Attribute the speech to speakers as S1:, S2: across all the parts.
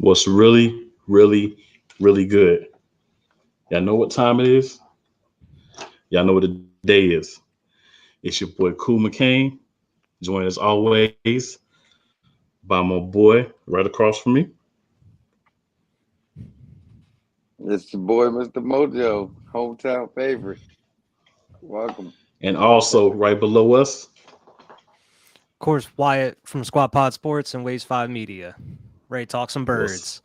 S1: what's really, really, really good. Y'all know what time it is? Y'all know what the day is. It's your boy Cool McCain, joined as always by my boy right across from me.
S2: It's your boy, Mr. Mojo, hometown favorite. Welcome.
S1: And also right below us,
S3: Of course, Wyatt from Squad Pod Sports and Waves 5 Media. Ready to talk some
S1: was
S3: birds.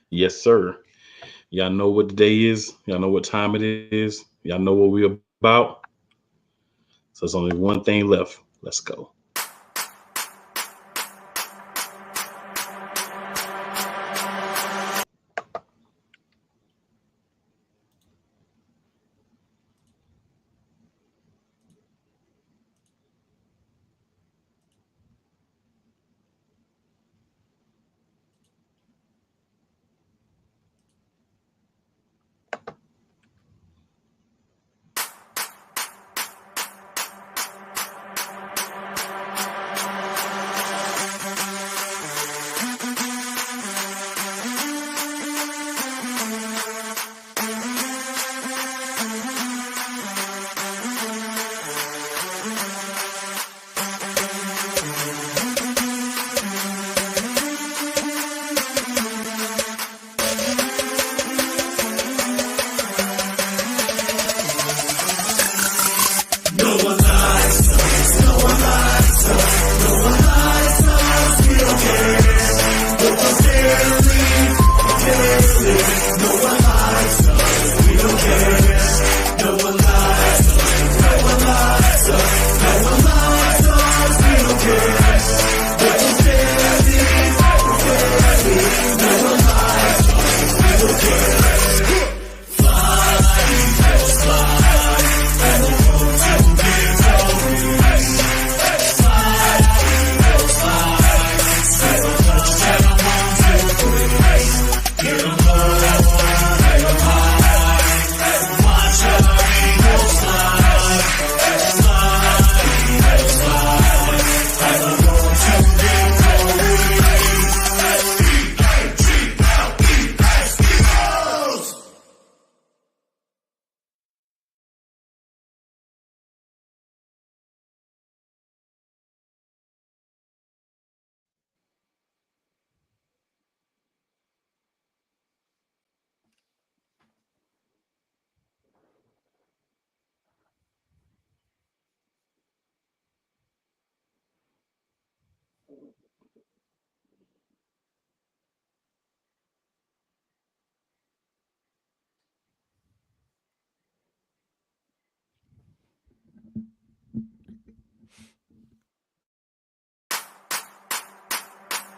S1: yes, sir. Y'all know what the day is. Y'all know what time it is. Y'all know what we're about. So there's only one thing left. Let's go.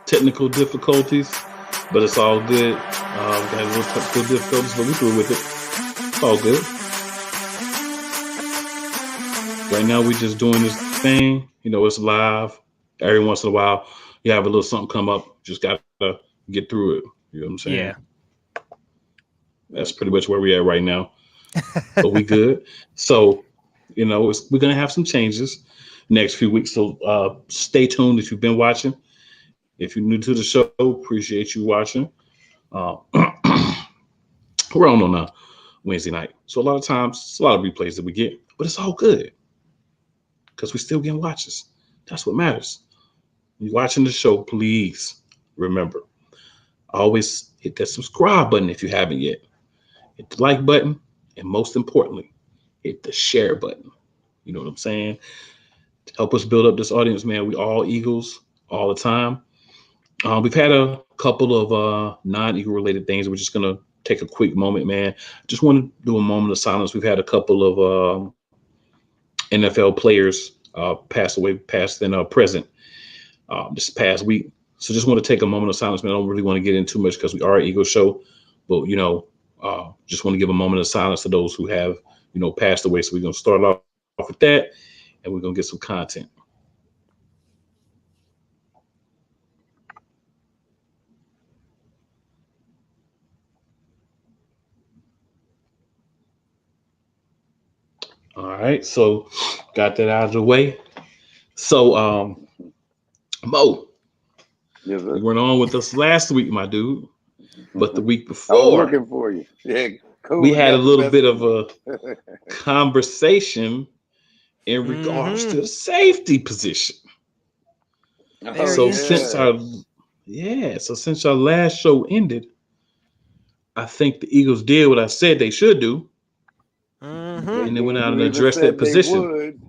S1: Technical difficulties, but it's all good. We got a little technical difficulties, but we through with it. It's all good. Right now, we just doing this thing. You know, it's live. Every once in a while, you have a little something come up. Just gotta get through it. You know what I'm saying?
S3: Yeah.
S1: That's pretty much where we at right now. But we good. So, you know, we're gonna have some changes next few weeks. So stay tuned if you've been watching. If you're new to the show, appreciate you watching. Uh, we're on a Wednesday night, so a lot of times it's a lot of replays that we get, but it's all good because we still getting watches. That's what matters. You watching the show, please remember, always hit that subscribe button if you haven't yet. Hit the like button, and most importantly, hit the share button. You know what I'm saying? To help us build up this audience, man. We all Eagles all the time. We've had a couple of non-Eagle related things. We're just gonna take a quick moment, man. Just want to do a moment of silence. We've had a couple of NFL players pass away, past and present this past week. So just want to take a moment of silence, man. I don't really want to get into too much because we are an Eagle show, but you know, just want to give a moment of silence to those who have, you know, passed away. So we're gonna start off with that, and we're gonna get some content. All right, so got that out of the way. So Mo,
S2: Yes,
S1: You
S2: sir.
S1: weren't on with us last week, my dude. But the week
S2: I was
S1: before,
S2: looking for you. Yeah,
S1: we
S2: COVID
S1: had a
S2: got the
S1: little
S2: best
S1: bit
S2: of
S1: of
S2: me.
S1: a conversation in regards to
S3: Mm-hmm.
S1: the safety position.
S2: Oh
S3: Very
S1: So since
S2: yeah.
S3: interesting.
S1: since our last show ended, I think the Eagles did what I said they should do,
S3: Mm-hmm.
S2: They
S1: and they went
S2: they
S1: out and
S2: you even
S1: addressed that
S2: said they
S1: position.
S2: would.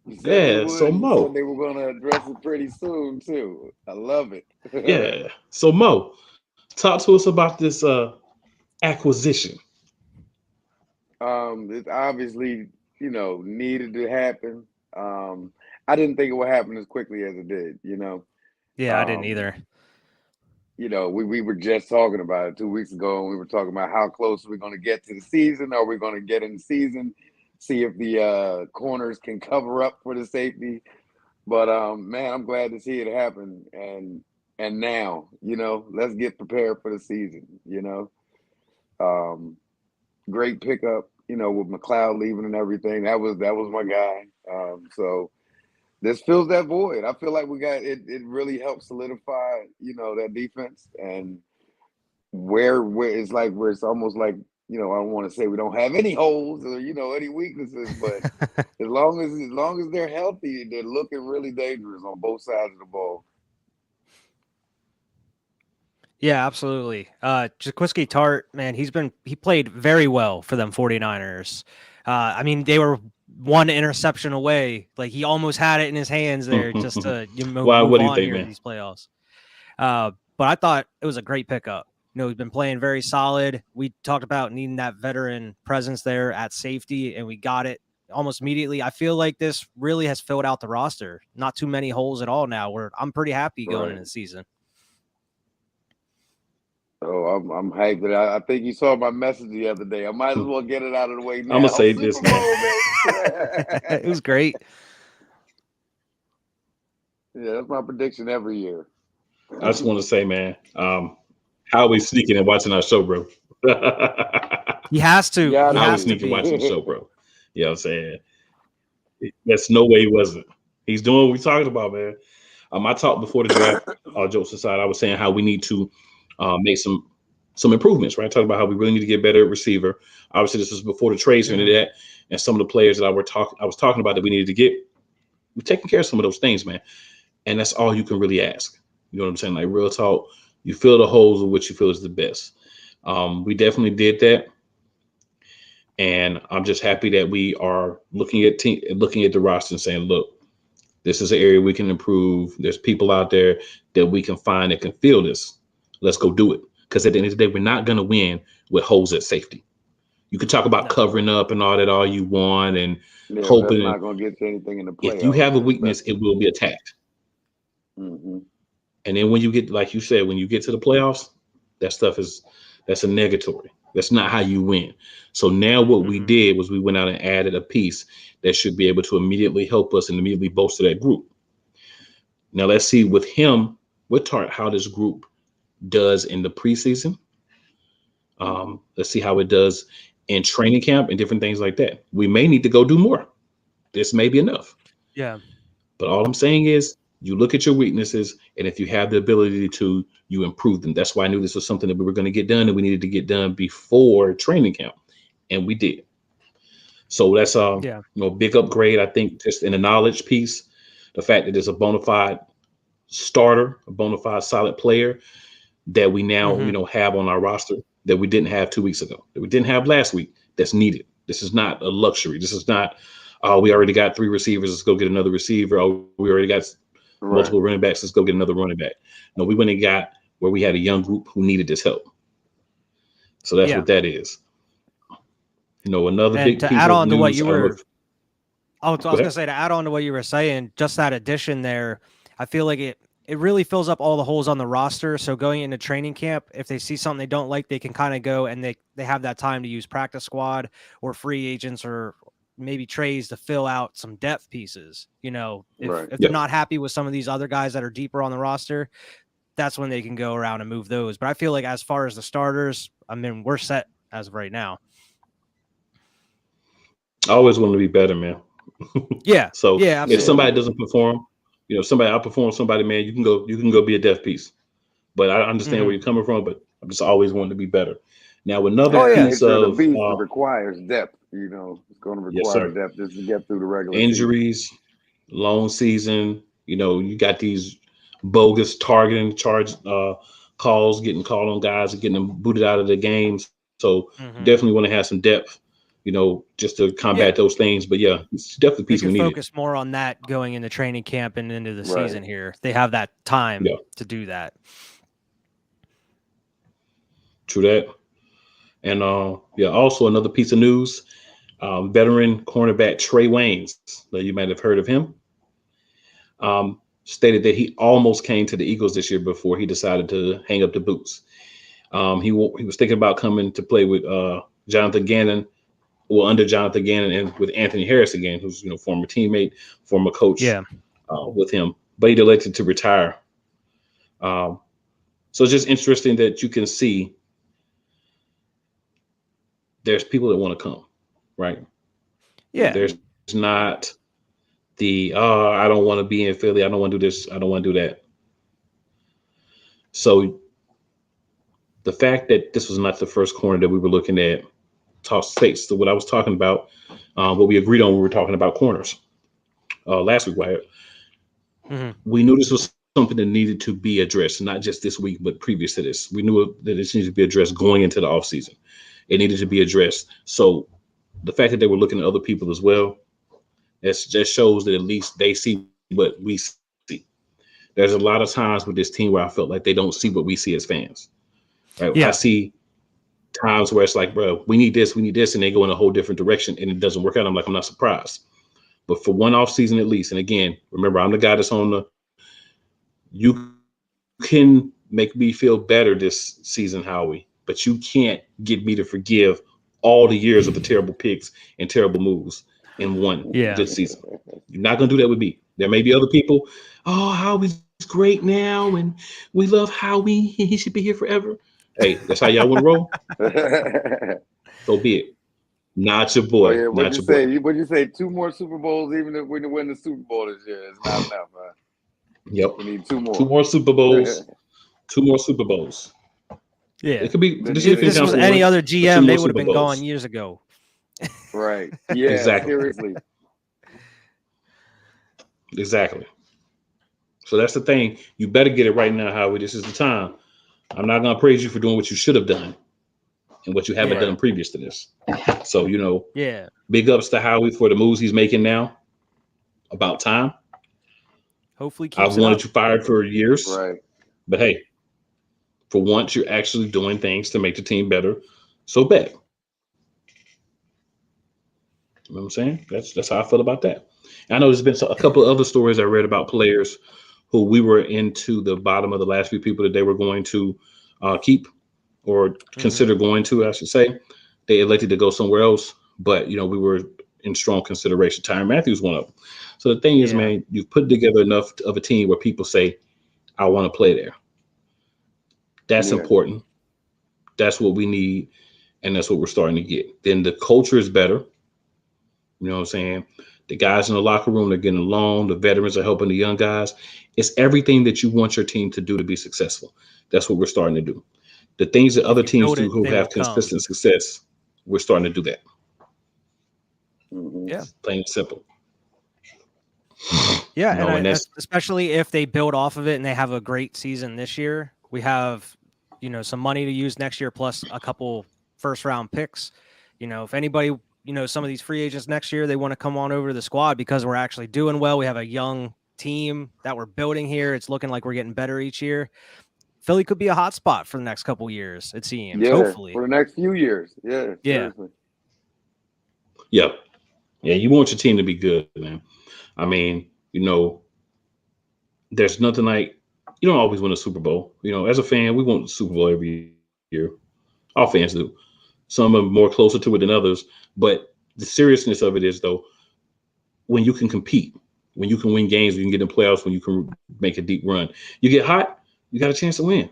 S2: You said they
S1: Yeah, so
S2: would. You said
S1: Mo,
S2: they were gonna address it pretty soon too. I love it.
S1: yeah, so Mo, talk to us about this acquisition.
S2: It obviously, needed to happen. Um, I didn't think it would happen as quickly as it did,
S3: Yeah, I didn't
S2: Um,
S3: either.
S2: we were just talking about it 2 weeks ago, and we were talking about how close we're going to get to the season. Are we going to get in the season? See if the corners can cover up for the safety. But man, I'm glad to see it happen. And now, let's get prepared for the season. Um, Great pickup. With McLeod leaving and everything. That was my guy. So this fills that void. I feel like we got it. It really helps solidify, that defense and where it's like where it's almost like I don't want to say we don't have any holes or any weaknesses, but as long as they're healthy, they're looking really dangerous on both sides of the ball.
S3: Yeah, absolutely. Jaquiski Tart, man, he played very well for them 49ers. I mean, they were one interception away. Like he almost had it in his hands there just to
S1: Why? What
S3: move
S1: do you
S3: on
S1: think,
S3: here in
S1: man?
S3: these playoffs. But I thought it was a great pickup. He's been playing very solid. We talked about needing that veteran presence there at safety, and we got it almost immediately. I feel like this really has filled out the roster. Not too many holes at all now. Where I'm pretty happy going
S2: Right.
S3: into the season.
S2: Oh, I'm hyped. I think you saw my message the other day. I might as well get it out of the way
S1: I'm gonna
S2: now.
S1: say
S2: Super
S1: this, man.
S2: Bowl, baby.
S3: It was great.
S2: Yeah, that's my prediction every year.
S1: I just want to say, man, how we sneaking and watching our show, bro?
S3: He has to. He
S2: Gotta
S1: How we
S3: has to
S2: be.
S1: sneaking watching
S3: be.
S1: the show, bro? You know what I'm saying? That's no way he wasn't. He's doing what we're talking about, man. I talked before the draft. All jokes aside, I was saying how we need to make some improvements. Right, talking about how we really need to get better at receiver. Obviously, this was before the trades and
S3: Mhm.
S1: that, and some of the players that I was talking about that we needed to get. We're taking care of some of those things, man. And that's all you can really ask. You know what I'm saying? Like real talk, you fill the holes of what you feel is the best. We definitely did that, and I'm just happy that we are looking at the roster and saying, look, this is an area we can improve. There's people out there that we can find that can fill this. Let's go do it. Because at the end of the day, we're not going to win with holes at safety. You can talk about
S3: No.
S1: covering up and all that all you want and
S2: Yeah, but that's
S1: hoping.
S2: not gonna get you anything in the
S1: If you
S2: playoffs,
S1: have a weakness, it
S2: especially.
S1: will be attacked.
S2: Hmm.
S1: And then when you get, like you said, when you get to the playoffs, that stuff that's a negatory. That's not how you win. So now what we
S3: Mhm.
S1: did was we went out and added a piece that should be able to immediately help us and immediately bolster that group. Now let's see with him, with Tart, how this group does in the preseason.
S2: Hmm.
S1: Let's see how it does in training camp and different things like that. We may need to go do more. This may be enough.
S3: Yeah.
S1: But all I'm saying is you look at your weaknesses, and if you have the ability to, you improve them. That's why I knew this was something that we were going to get done and we needed to get done before training camp. And we did. So that's
S3: Yeah.
S1: big upgrade, I think, just in the knowledge piece. The fact that it's a bona fide starter, a bona fide solid player that we now,
S3: Hmm.
S1: have on our roster that we didn't have 2 weeks ago, that we didn't have last week, that's needed. This is not a luxury. This is not, we already got 3 receivers, let's go get another receiver. Oh, we already got
S2: Right.
S1: multiple running backs, let's go get another running back. No, we went and got where we had a young group who needed this help. So that's
S3: Yeah.
S1: what that is. Another
S3: And
S1: big
S3: to
S1: piece
S3: add
S1: of
S3: on to what
S1: news.
S3: you
S1: I don't know
S3: were,
S1: if,
S3: I
S1: go
S3: was gonna
S1: ahead.
S3: say to add on to what you were saying, just that addition there, I feel like it really fills up all the holes on the roster. So going into training camp, if they see something they don't like, they can kind of go and they have that time to use practice squad or free agents or maybe trades to fill out some depth pieces. If
S2: Right.
S3: they're
S1: Yep.
S3: not happy with some of these other guys that are deeper on the roster, that's when they can go around and move those. But I feel like as far as the starters, I mean, we're set as of right now.
S1: I always want to be better, man.
S3: Yeah.
S1: So
S3: Yeah,
S1: if
S2: Yeah.
S3: absolutely.
S1: somebody doesn't perform, if somebody outperforms somebody, man, you can go be a deaf piece. but I understand where
S3: Mhm.
S1: you're coming from. But I'm just always wanting to be better. Now, another
S3: Oh
S2: Yeah,
S3: yeah.
S1: piece
S2: nature of the
S1: of
S2: beast, it requires depth. It's going to
S1: yes,
S2: require
S1: sir,
S2: depth just to get through the regular season.
S1: injuries, long season. You got these bogus targeting charge calls getting called on guys and getting them booted out of the game. So definitely
S3: Mhm.
S1: want to have some depth, just to combat
S3: Yeah.
S1: those things. But yeah, it's definitely a piece
S3: They
S1: we
S3: could
S1: needed.
S3: focus more on that going into training camp and into the
S2: Right.
S3: season here. They have that time
S1: Yeah,
S3: to do that.
S1: true that. And yeah, also another piece of news: veteran cornerback Trey Waynes, that you might have heard of him, stated that he almost came to the Eagles this year before he decided to hang up the boots. He was thinking about coming to play with Jonathan Gannon, well, under Jonathan Gannon and with Anthony Harris again, who's former teammate, former coach
S3: Yeah.
S1: with him, but he elected to retire. Um, so it's just interesting that you can see there's people that want to come, right?
S3: Yeah.
S1: There's
S2: Hmm.
S1: not the I don't want to be in Philly. I don't want to do this. I don't want to do that. So the fact that this was not the first corner that we were looking at talk states to what I was talking about, what we agreed on when we were talking about corners last week. Wyatt.
S3: Mhm.
S1: We knew this was something that needed to be addressed, not just this week, but previous to this. We knew that this needed to be addressed going into the offseason. It needed to be addressed. So the fact that they were looking at other people as well, it just shows that at least they see what we see. There's a lot of times with this team where I felt like they don't see what we see as fans. Right? I
S3: Yeah.
S1: see times where it's like, bro, we need this, and they go in a whole different direction, and it doesn't work out. I'm like, I'm not surprised. But for one off season at least, and again, remember, I'm the guy that's on the. You can make me feel better this season, Howie, but you can't get me to forgive all the years of the terrible picks and terrible moves in one
S3: Yeah.
S1: good season. You're not gonna do that with me. There may be other people. Oh, Howie's great now, and we love Howie. He should be here forever. Hey, that's how y'all want to roll. So be it. Not your
S2: Oh
S1: boy.
S2: yeah, what'd
S1: Not
S2: you
S1: your boy.
S2: say? What'd you say? Two more Super Bowls, even if we win the Super Bowl this year, it's not enough. Huh?
S1: Yep.
S2: We need two
S1: Two
S2: more.
S1: more Super Bowls. Two more Super Bowls.
S3: Yeah.
S1: It could be the
S2: Then
S3: If
S1: defense
S3: this was
S1: council
S3: any
S1: one,
S3: other
S1: but two
S3: GM,
S1: more
S3: they would have
S1: Super
S3: been gone
S1: Bowls.
S3: years ago.
S2: right. Yeah.
S1: Exactly.
S2: Seriously.
S1: Exactly. So that's the thing. You better get it right now, Howie. This is the time. I'm not gonna praise you for doing what you should have done and what you haven't
S3: Yeah.
S1: done
S2: Right.
S1: previous to this. So
S3: Yeah.
S1: big ups to Howie for the moves he's making now. About time.
S3: Hopefully
S1: I've
S3: keeps it
S1: wanted
S3: up.
S1: you fired for years,
S2: Right.
S1: but hey, for once you're actually doing things to make the team better. So bet. You know what I'm saying? That's how I feel about that. I know there's been a couple of other stories I read about players who we were into the bottom of the last few people that they were going to keep or
S3: Mhm.
S1: consider going to, I should say. They elected to go somewhere else, but we were in strong consideration. Tyron Matthews went up. So the thing is,
S3: Yeah.
S1: man, you've put together enough of a team where people say, "I want to play there." That's
S2: Yeah.
S1: important. That's what we need, and that's what we're starting to get. Then the culture is better. You know what I'm saying? The guys in the locker room are getting along. The veterans are helping the young guys. It's everything that you want your team to do to be successful. That's what we're starting to do. The things that
S3: If
S1: other
S3: you
S1: teams
S3: build
S1: do
S3: it,
S1: who
S3: they will
S1: have
S3: come.
S1: consistent success, we're starting to do that.
S2: Hmm.
S3: Yeah.
S1: Plain and simple.
S3: Yeah,
S1: You
S3: and
S1: know, and that's
S3: especially if they build off of it and they have a great season this year, we have, some money to use next year plus a couple first round picks. If anybody, some of these free agents next year, they want to come on over to the squad because we're actually doing well. We have a young team that we're building here. It's looking like we're getting better each year. Philly could be a hot spot for the next couple years, it seems.
S2: Yeah.
S3: Hopefully.
S2: For the next few years. Yeah.
S3: Yeah.
S2: Seriously.
S1: yeah, yeah. You want your team to be good, man. I mean, there's nothing like you don't always win a Super Bowl. As a fan, we want the Super Bowl every year. All fans do. Some are more closer to it than others, but the seriousness of it is though, when you can compete, when you can win games, when you can get in playoffs, when you can make a deep run, you get hot, you got a chance to win.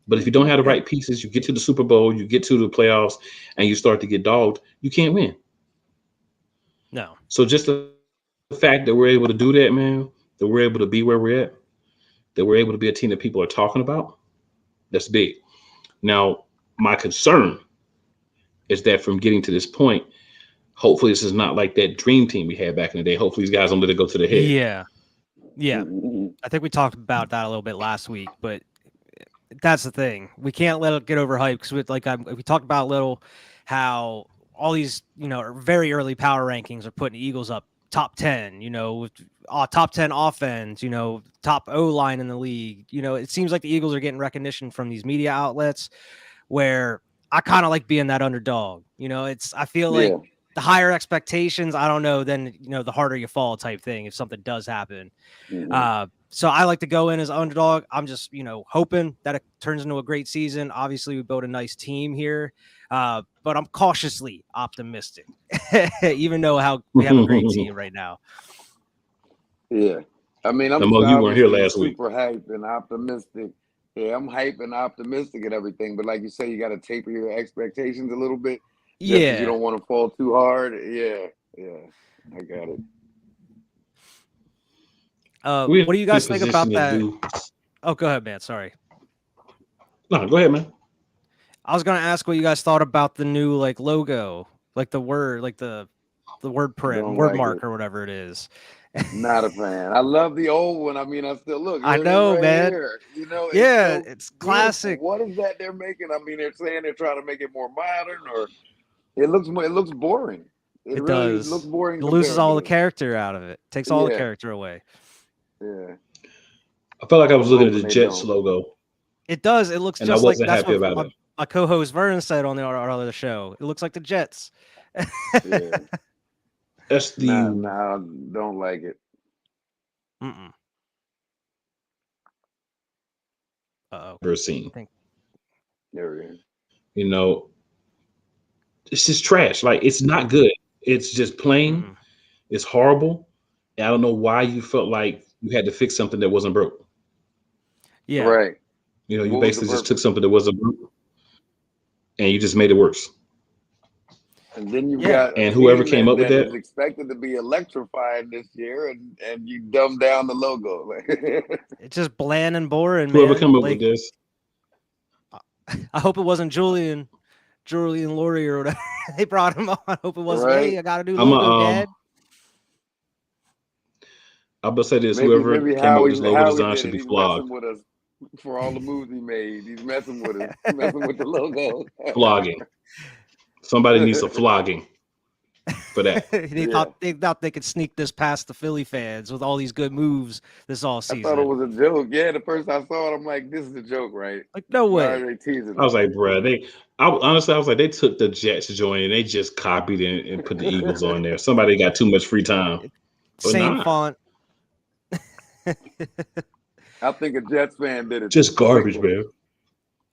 S1: But if you don't
S2: Hmm.
S1: have the
S3: Yeah.
S1: right pieces, you get to the Super Bowl, you get to the playoffs, and you start to get dogged, you can't win.
S3: No.
S1: So just the fact that we're able to do that, man, that we're able to be where we're at, that we're able to be a team that people are talking about, That's big. Now, my concern is that from getting to this point, hopefully this is not like that dream team we had back in the day. Hopefully these guys don't let it go to the head.
S3: Yeah. Yeah. I think we talked about that a little bit last week, but that's the thing. We can't let it get overhyped because we talked about a little how all these, very early power rankings are putting Eagles up top 10, with top 10 offense, top O line in the league. It seems like the Eagles are getting recognition from these media outlets where I kind of like being that underdog. I feel like the higher expectations, I don't know, then, the harder you fall type thing if something does happen. So I like to go in as underdog. I'm just, hoping that it turns into a great season. Obviously, we built a nice team here, but I'm cautiously optimistic, even though how we have a great team right now.
S2: Yeah. I mean, I'm
S1: you weren't here last week.
S2: Super hyped and optimistic. Yeah, I'm hyped and optimistic and everything. But like you say, you got to taper your expectations a little bit.
S3: Yeah.
S2: You don't want to fall too hard. Yeah. I got it.
S3: What do you guys think about that? Oh, go ahead, man. Sorry.
S1: No, go ahead, man.
S3: I was gonna ask what you guys thought about the new logo, the word, the word print, word mark, or whatever it is.
S2: Not a fan. I love the old one. I mean, I still look.
S3: I know,
S2: right
S3: man.
S2: Here.
S3: It's classic.
S2: Beautiful. What is that they're making? I mean, they're saying they're trying to make it more modern, or it looks boring.
S3: It really does. Looks boring. It loses all the character out of it. Takes all the character away.
S2: Yeah.
S1: I felt like I was looking at the Jets logo.
S3: It does. It looks
S1: and
S3: just
S1: I wasn't
S3: like
S1: happy about it.
S3: My co-host Vernon said on our other show. It looks like the Jets.
S2: Yeah.
S1: That's the.
S2: Nah, don't like it.
S1: Ever seen.
S2: There we
S1: go. It's just trash. Like, it's not good. It's just plain. It's horrible. And I don't know why you felt like you had to fix something that wasn't broke.
S3: Yeah.
S2: Right.
S1: You basically just took something that wasn't broke and you just made it worse.
S2: And then you got
S1: whoever came up with that
S2: is expected to be electrified this year, and you dumb down the logo.
S3: It's just bland and boring.
S1: Whoever
S3: man.
S1: came up with this,
S3: I hope it wasn't Julian Laurie or whatever. They brought him on. I hope it wasn't me. I got a new logo, Dad.
S1: I'm gonna say this: whoever came up with this logo design should be flogged.
S2: With us for all the moves he made. He's messing with us, messing with the logo.
S1: Flogging. Somebody needs a flogging for that.
S3: They thought they could sneak this past the Philly fans with all these good moves this all season.
S2: I thought it was a joke. Yeah, the first I saw it, I'm like, this is a joke, right?
S3: Like, no way.
S2: Why are they teasing
S1: I was like, bruh, honestly, I was like, they took the Jets joint and they just copied it and put the Eagles on there. Somebody got too much free time.
S3: Same font.
S2: I think a Jets fan did it.
S1: Just garbage, man.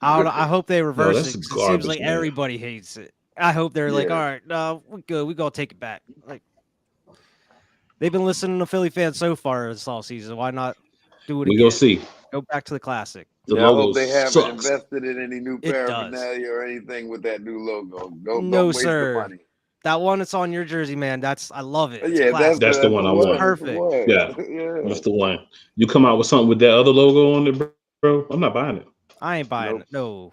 S3: I hope they reverse it. It seems like
S1: man.
S3: Everybody hates it. I hope they're like, all right, no, we're good. We're going to take it back. Like, they've been listening to Philly fans so far this all season. Why not do it again?
S1: We go see.
S3: Go back to the classic.
S2: I hope they haven't invested in any new paraphernalia or anything with that new logo. Don't waste the money.
S3: That one that's on your jersey, man. I love it. It's
S1: that's the one I want.
S3: Perfect.
S1: Yeah, that's the one. You come out with something with that other logo on it, bro. I'm not buying it.
S3: I ain't buying it. No,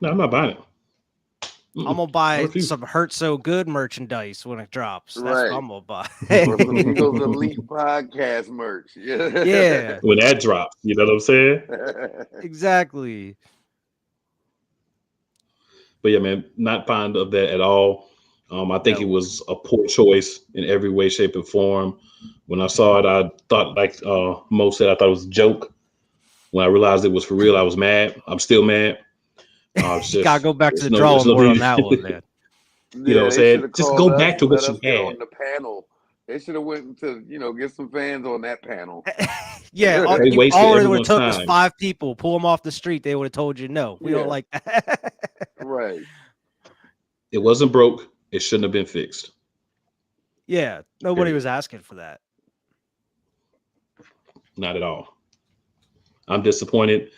S1: I'm not buying it.
S3: I'm gonna buy some Hurt So Good merchandise when it drops. That's what I'm gonna buy.
S2: Or some Eagles Elite podcast merch.
S3: Yeah.
S1: When that drops, you know what I'm saying?
S3: Exactly.
S1: But yeah, man, not fond of that at all. I think it was a poor choice in every way, shape, and form. When I saw it, I thought, like Mo said, I thought it was a joke. When I realized it was for real, I was mad. I'm still mad.
S3: Gotta go back to the drawing board on that one, man.
S1: You know what I'm saying? Just go back to what you had.
S2: On the panel. They should have went to, get some fans on that panel.
S3: Yeah, all it would have took was 5 people. Pull them off the street. They would have told you, no, we don't like that.
S2: Right.
S1: It wasn't broke. It shouldn't have been fixed.
S3: Yeah, nobody was asking for that.
S1: Not at all. I'm disappointed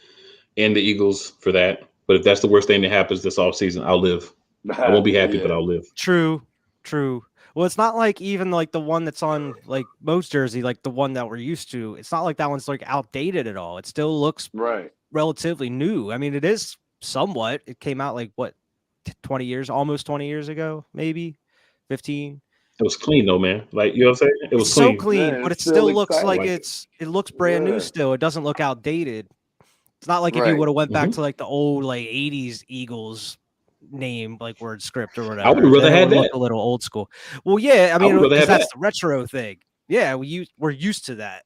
S1: in the Eagles for that. But if that's the worst thing that happens this offseason, I'll live. I won't be happy, but I'll live.
S3: True. Well, it's not like even like the one that's on like most jersey, like the one that we're used to. It's not like that one's like outdated at all. It still looks
S2: Right.
S3: relatively new. I mean, it is somewhat. It came out like what 20 years, almost 20 years ago, maybe 15.
S1: It was clean though, man. Like, you know what I'm saying? It
S3: It's
S1: was
S3: so
S1: clean.
S3: clean,
S2: Yeah,
S3: but
S2: it's
S3: it
S2: still
S3: still looks
S1: I
S3: like
S1: like
S2: exciting.
S1: it.
S3: it looks brand new
S2: Yeah.
S3: still. It doesn't look outdated. It's not like if you
S2: Right.
S3: would have went back
S1: Hmm.
S3: to like the old like 80s Eagles name like word script or
S1: I would
S3: whatever.
S1: have rather
S3: Then it
S1: had
S3: would look
S1: that.
S3: a little old school. Well, yeah, I
S1: I
S3: mean,
S1: would rather
S3: because
S1: have
S3: that's
S1: that.
S3: the retro thing. Yeah, we're used to that.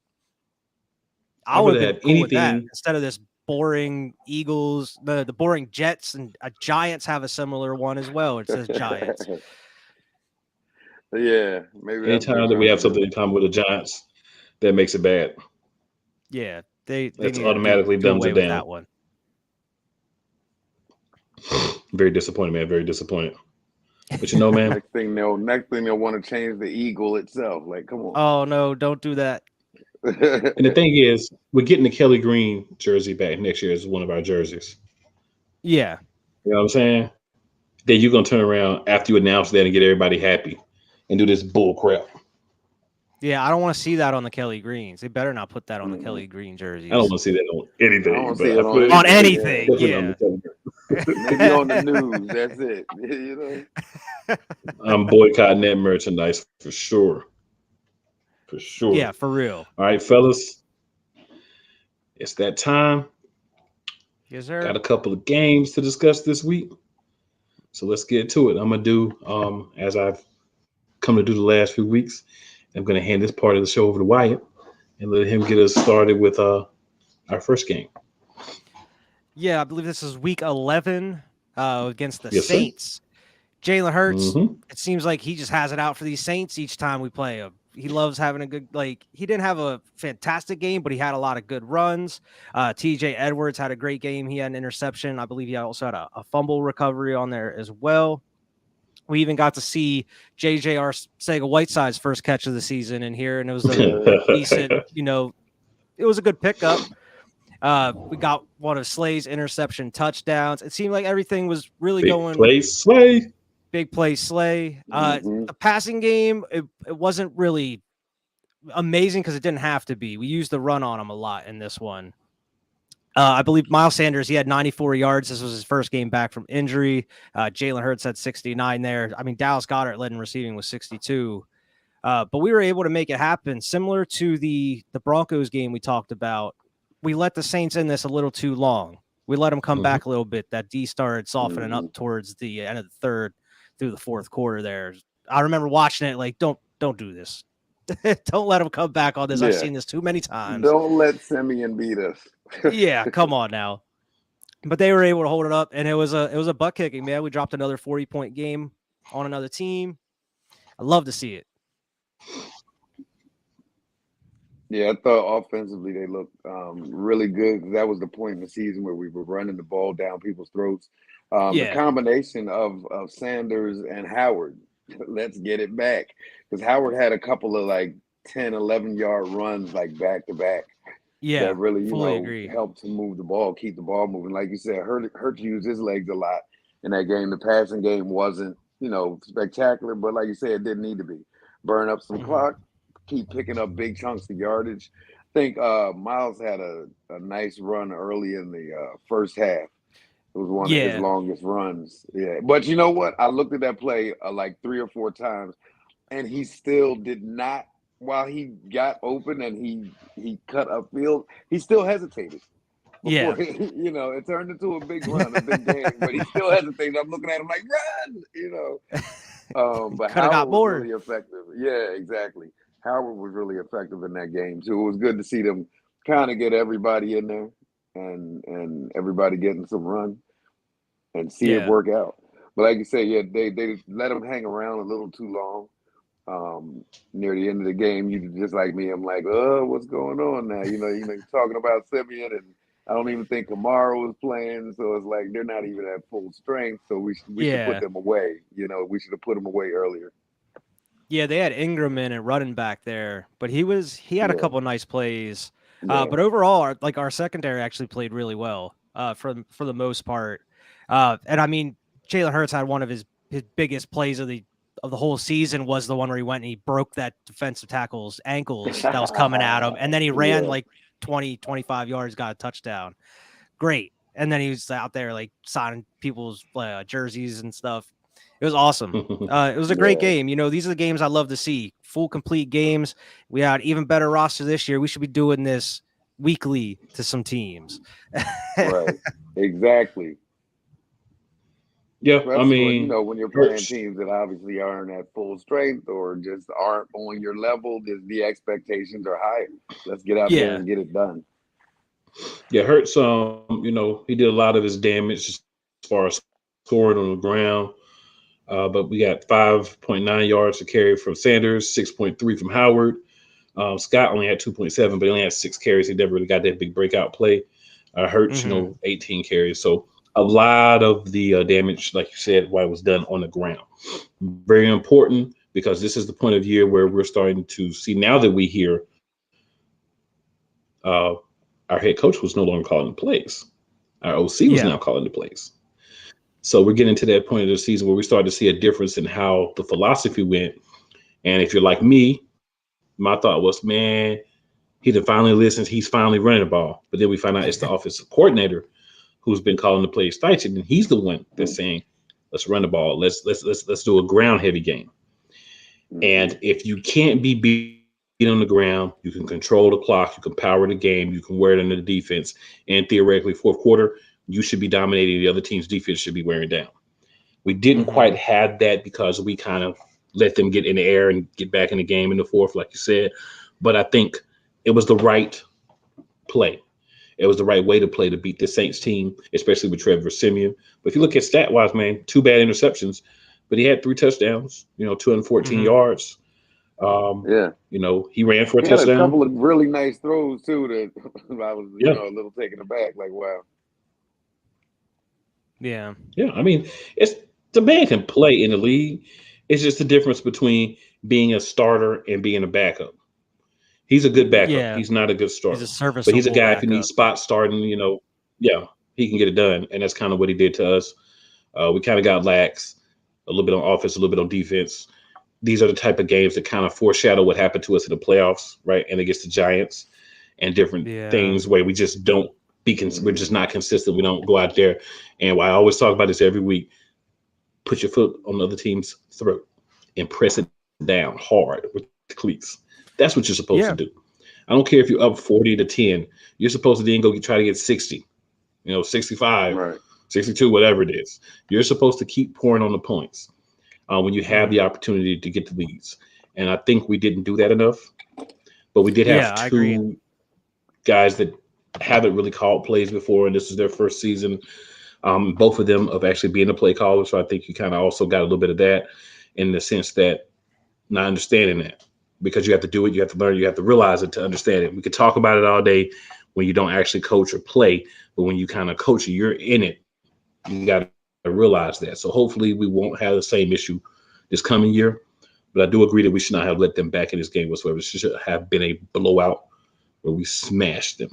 S1: I
S3: I would
S1: would
S3: have
S1: have
S3: been
S1: had
S3: cool with that
S1: anything.
S3: instead of this boring Eagles, the boring Jets and Giants have a similar one as well. It says Giants.
S2: Yeah, maybe that's what they're
S1: Anytime that we
S2: trying to
S1: have
S2: do.
S1: something in common with the Giants, that makes it bad.
S3: Yeah, they
S1: That's
S3: need to do
S1: automatically
S3: do
S1: dumbs
S3: away
S1: it
S3: with
S1: down.
S3: that one.
S1: Very disappointed, man. Very disappointed. But you know, man,
S2: Next thing they'll want to change the eagle itself. Like, come on.
S3: Oh no, don't do that.
S1: and the thing is, we're getting the Kelly Green jersey back next year as one of our jerseys.
S3: Yeah.
S1: You know what I'm saying? Then you're gonna turn around after you announce that and get everybody happy and do this bull crap.
S3: Yeah, I don't want to see that on the Kelly Greens. They better not put that on the
S2: Mm-mm.
S3: Kelly Green
S1: I don't
S3: jerseys.
S1: want to see that on
S2: I don't
S1: anything,
S2: want to see
S1: but
S2: it
S1: I
S2: on
S1: put it
S3: On
S2: anything. Yeah,
S3: anything,
S1: definitely on the
S3: yeah.
S1: Kelly
S2: maybe on the news. That's it.
S1: I'm boycotting that merchandise for sure. For sure.
S3: Yeah, for real.
S1: All right, fellas, it's that time.
S3: Yes,
S1: Got
S3: sir.
S1: a couple of games to discuss this week. So let's get to it. I'm gonna do as I've come to do the last few weeks. I'm gonna hand this part of the show over to Wyatt and let him get us started with our first game.
S3: Yeah, I believe this is week 11 against the
S1: Yes, sir.
S3: Saints. Jalen Hurts,
S1: Mm-hmm.
S3: it seems like he just has it out for these Saints each time we play him. He loves having a good, like, he didn't have a fantastic game, but he had a lot of good runs. TJ Edwards had a great game. He had an interception. I believe he also had a fumble recovery on there as well. We even got to see JJ Sega Whiteside's first catch of the season in here, and it was a decent, it was a good pickup. We got one of Slay's interception touchdowns. It seemed like everything was really
S1: Big
S3: going
S1: play, Slay.
S3: big play Slay.
S2: Mm-hmm.
S3: The passing game, it wasn't really amazing because it didn't have to be. We used the run on him a lot in this one. I believe Miles Sanders, he had 94 yards. This was his first game back from injury. Jalen Hurts had 69 there. I mean, Dallas Goedert led in receiving with 62. But we were able to make it happen. Similar to the Broncos game we talked about, we let the Saints in this a little too long. We let them come
S1: Mm-hmm.
S3: back a little bit. That D started softening
S2: Mm-hmm.
S3: up towards the end of the third through the fourth quarter there. I remember watching it like, don't do this. Don't let them come back on this. I've
S2: Yeah.
S3: seen this too many times.
S2: Don't let Simeon beat us.
S3: Yeah, come on now. But they were able to hold it up, and it was a butt kicking, man. We dropped another 40-point game on another team. I love to see it.
S2: Yeah, I thought offensively they looked really good. That was the point in the season where we were running the ball down people's throats. The
S3: Yeah.
S2: combination of Sanders and Howard, let's get it back. Because Howard had a couple of like 10, 11-yard runs like back to back
S3: Yeah.
S2: that really,
S3: Fully agree.
S2: helped to move the ball, keep the ball moving. Like you said, Hurt used his legs a lot in that game. The passing game wasn't, spectacular, but like you said, it didn't need to be. Burn up some clock, keep picking up big chunks of yardage. I think Miles had a nice run early in the first half. It was one of his
S3: Yeah.
S2: longest runs. Yeah. But you know what? I looked at that play like 3 or 4 times, and he still did not, while he got open and he cut upfield, he still hesitated.
S3: Yeah.
S2: Before it turned into a big run, a big game, but he still hesitated. I'm looking at him like, run, but
S3: Could have got
S2: Howard was
S3: more.
S2: really effective. Yeah, exactly. Howard was really effective in that game too. It was good to see them kind of get everybody in there and everybody getting some run and see it
S3: Yeah.
S2: work out. But like you say, yeah, they let him hang around a little too long. Near the end of the game, you just like me. I'm like, what's going on now? You're talking about Simeon, and I don't even think Kamara was playing, so it's like they're not even at full strength. So we should put
S3: Yeah.
S2: them away. We should have put them away earlier.
S3: Yeah, they had Ingram in and running back there, but he had a
S2: Yeah.
S3: couple of nice plays.
S2: Yeah.
S3: But overall, our secondary actually played really well for the most part. And I mean, Jalen Hurts had one of his biggest plays of of the whole season was the one where he went and he broke that defensive tackle's ankles that was coming at him. And then he ran like 20, 25 yards, got a touchdown. Great. And then he was out there like signing people's jerseys and stuff. It was awesome. It was a great game. You know, these are the games I love to see. Full, complete games. We had even better roster this year. We should be doing this weekly to some teams.
S2: Right. Exactly.
S1: Yeah,
S2: Especially
S1: I mean,
S2: when you're playing teams that obviously aren't at full strength or just aren't on your level, the expectations are higher. Let's get out there and get it done.
S1: Yeah, Hurts, he did a lot of his damage as far as scoring on the ground. But we got 5.9 yards to carry from Sanders, 6.3 from Howard. Scott only had 2.7, but he only had 6 carries. He never really got that big breakout play. Hurts, 18 carries. So a lot of the damage, like you said, why it was done on the ground. Very important because this is the point of year where we're starting to see now that we hear our head coach was no longer calling the plays. Our OC was now calling the plays. So we're getting to that point of the season where we start to see a difference in how the philosophy went. And if you're like me, my thought was, man, he done finally listens. He's finally running the ball. But then we find out it's the offensive coordinator who's been calling the plays Steichen, and he's the one that's saying, let's run the ball. Let's do a ground heavy game. And if you can't be beat on the ground, you can control the clock, you can power the game, you can wear it under the defense, and theoretically fourth quarter, you should be dominating. The other team's defense should be wearing down. We didn't quite have that because we kind of let them get in the air and get back in the game in the fourth, like you said. But I think it was the right play. It was the right way to play to beat the Saints team, especially with Trevor Siemian. But if you look at stat-wise, man, 2 bad interceptions, but he had 3 touchdowns, 214 yards. He ran for a touchdown.
S2: Had a couple of really nice throws too that I was, a little taken aback. Like, wow.
S3: Yeah.
S1: I mean, it's the man can play in the league. It's just the difference between being a starter and being a backup. He's a good backup.
S3: Yeah.
S1: He's not a good starter.
S3: He's a serviceable
S1: but he's a guy
S3: backup.
S1: if he needs spot starting, he can get it done. And that's kind of what he did to us. We kind of got lax, a little bit on offense, a little bit on defense. These are the type of games that kind of foreshadow what happened to us in the playoffs, right? And against the Giants and different things where we just don't we're just not consistent. We don't go out there. And I always talk about this every week. Put your foot on the other team's throat and press it down hard with the cleats. That's what you're supposed to do. I don't care if you're up 40-10. You're supposed to then go try to get 60, 65, 62, whatever it is. You're supposed to keep pouring on the points when you have the opportunity to get the leads. And I think we didn't do that enough. But we did have 2 guys that haven't really called plays before, and this is their first season. Both of them of actually being a play caller. So I think you kind of also got a little bit of that in the sense that not understanding that. Because you have to do it, you have to learn, you have to realize it to understand it. We could talk about it all day when you don't actually coach or play, but when you kind of coach it, you're in it. You got to realize that. So hopefully we won't have the same issue this coming year. But I do agree that we should not have let them back in this game whatsoever. It should have been a blowout where we smashed them.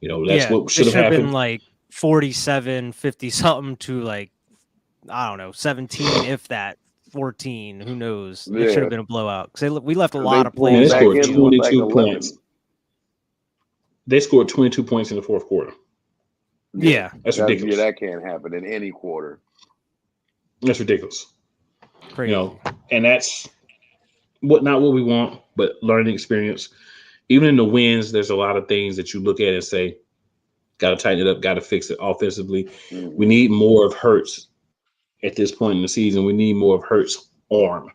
S1: That's what should have happened.
S3: Been like 47, 50 something to like, I don't know, 17, if that. 14, who knows? It should have been a blowout because we left a lot of plays.
S1: They scored 22 points. They scored 22 points in the fourth quarter.
S3: Yeah,
S1: that's ridiculous.
S2: That can't happen in any quarter.
S1: That's ridiculous.
S3: Crazy.
S1: And that's not what we want, but learning experience. Even in the wins, there's a lot of things that you look at and say, got to tighten it up, got to fix it offensively. We need more of Hurts. At this point in the season, we need more of Hurts' arm.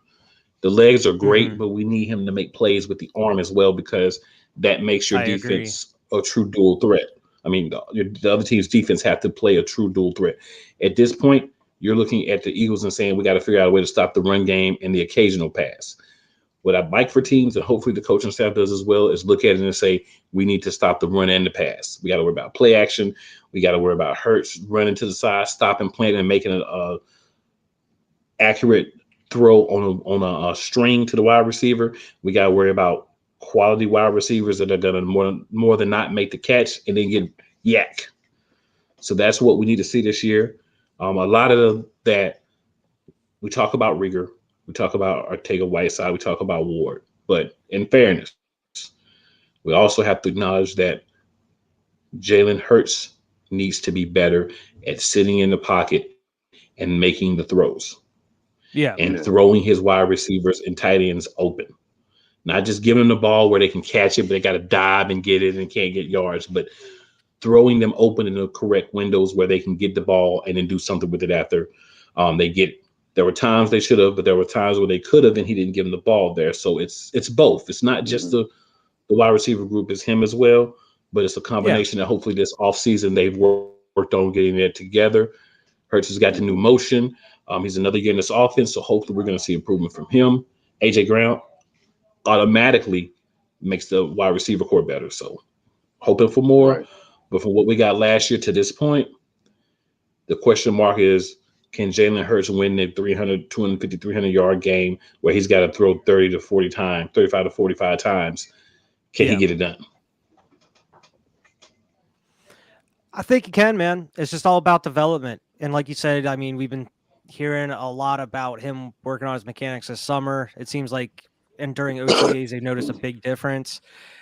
S1: The legs are great, but we need him to make plays with the arm as well because that makes your defense a true dual threat. I mean, the other team's defense have to play a true dual threat. At this point, you're looking at the Eagles and saying we got to figure out a way to stop the run game and the occasional pass. What I'd like for teams, and hopefully the coaching staff does as well, is look at it and say we need to stop the run and the pass. We got to worry about play action. We got to worry about Hurts running to the side, stopping, planting, and making an accurate throw on a string to the wide receiver. We got to worry about quality wide receivers that are going to more than not make the catch and then get yak. So that's what we need to see this year. A lot of that we talk about rigor. We talk about Ortega-Whiteside. We talk about Ward. But in fairness, we also have to acknowledge that Jalen Hurts needs to be better at sitting in the pocket and making the throws
S3: Yeah.
S1: and
S2: Yeah.
S1: throwing his wide receivers and tight ends open. Not just giving them the ball where they can catch it, but they got to dive and get it and can't get yards, but throwing them open in the correct windows where they can get the ball and then do something with it after they get. There were times they should have, but there were times where they could have, and he didn't give them the ball there. So it's both. It's not just
S2: Hmm.
S1: the wide receiver group; it's him as well. But it's a
S3: Yeah.
S1: combination that hopefully this offseason they've worked on getting it together. Hurts has got the new
S2: Hmm.
S1: motion. He's another year in this offense, so hopefully we're going to see improvement from him. AJ Brown automatically makes the wide receiver core better. So hoping for more.
S2: Right.
S1: But from what we got last year to this point, the question mark is, can Jalen Hurts win the 300, 250, 300-yard game where he's got to throw 30 to 40 times, 35 to 45 times? Can he
S3: Yeah.
S1: get it done?
S3: I think you can, man. It's just all about development. And like you said, I mean, we've been hearing a lot about him working on his mechanics this summer. It seems like, and during OTAs, they've noticed a big difference.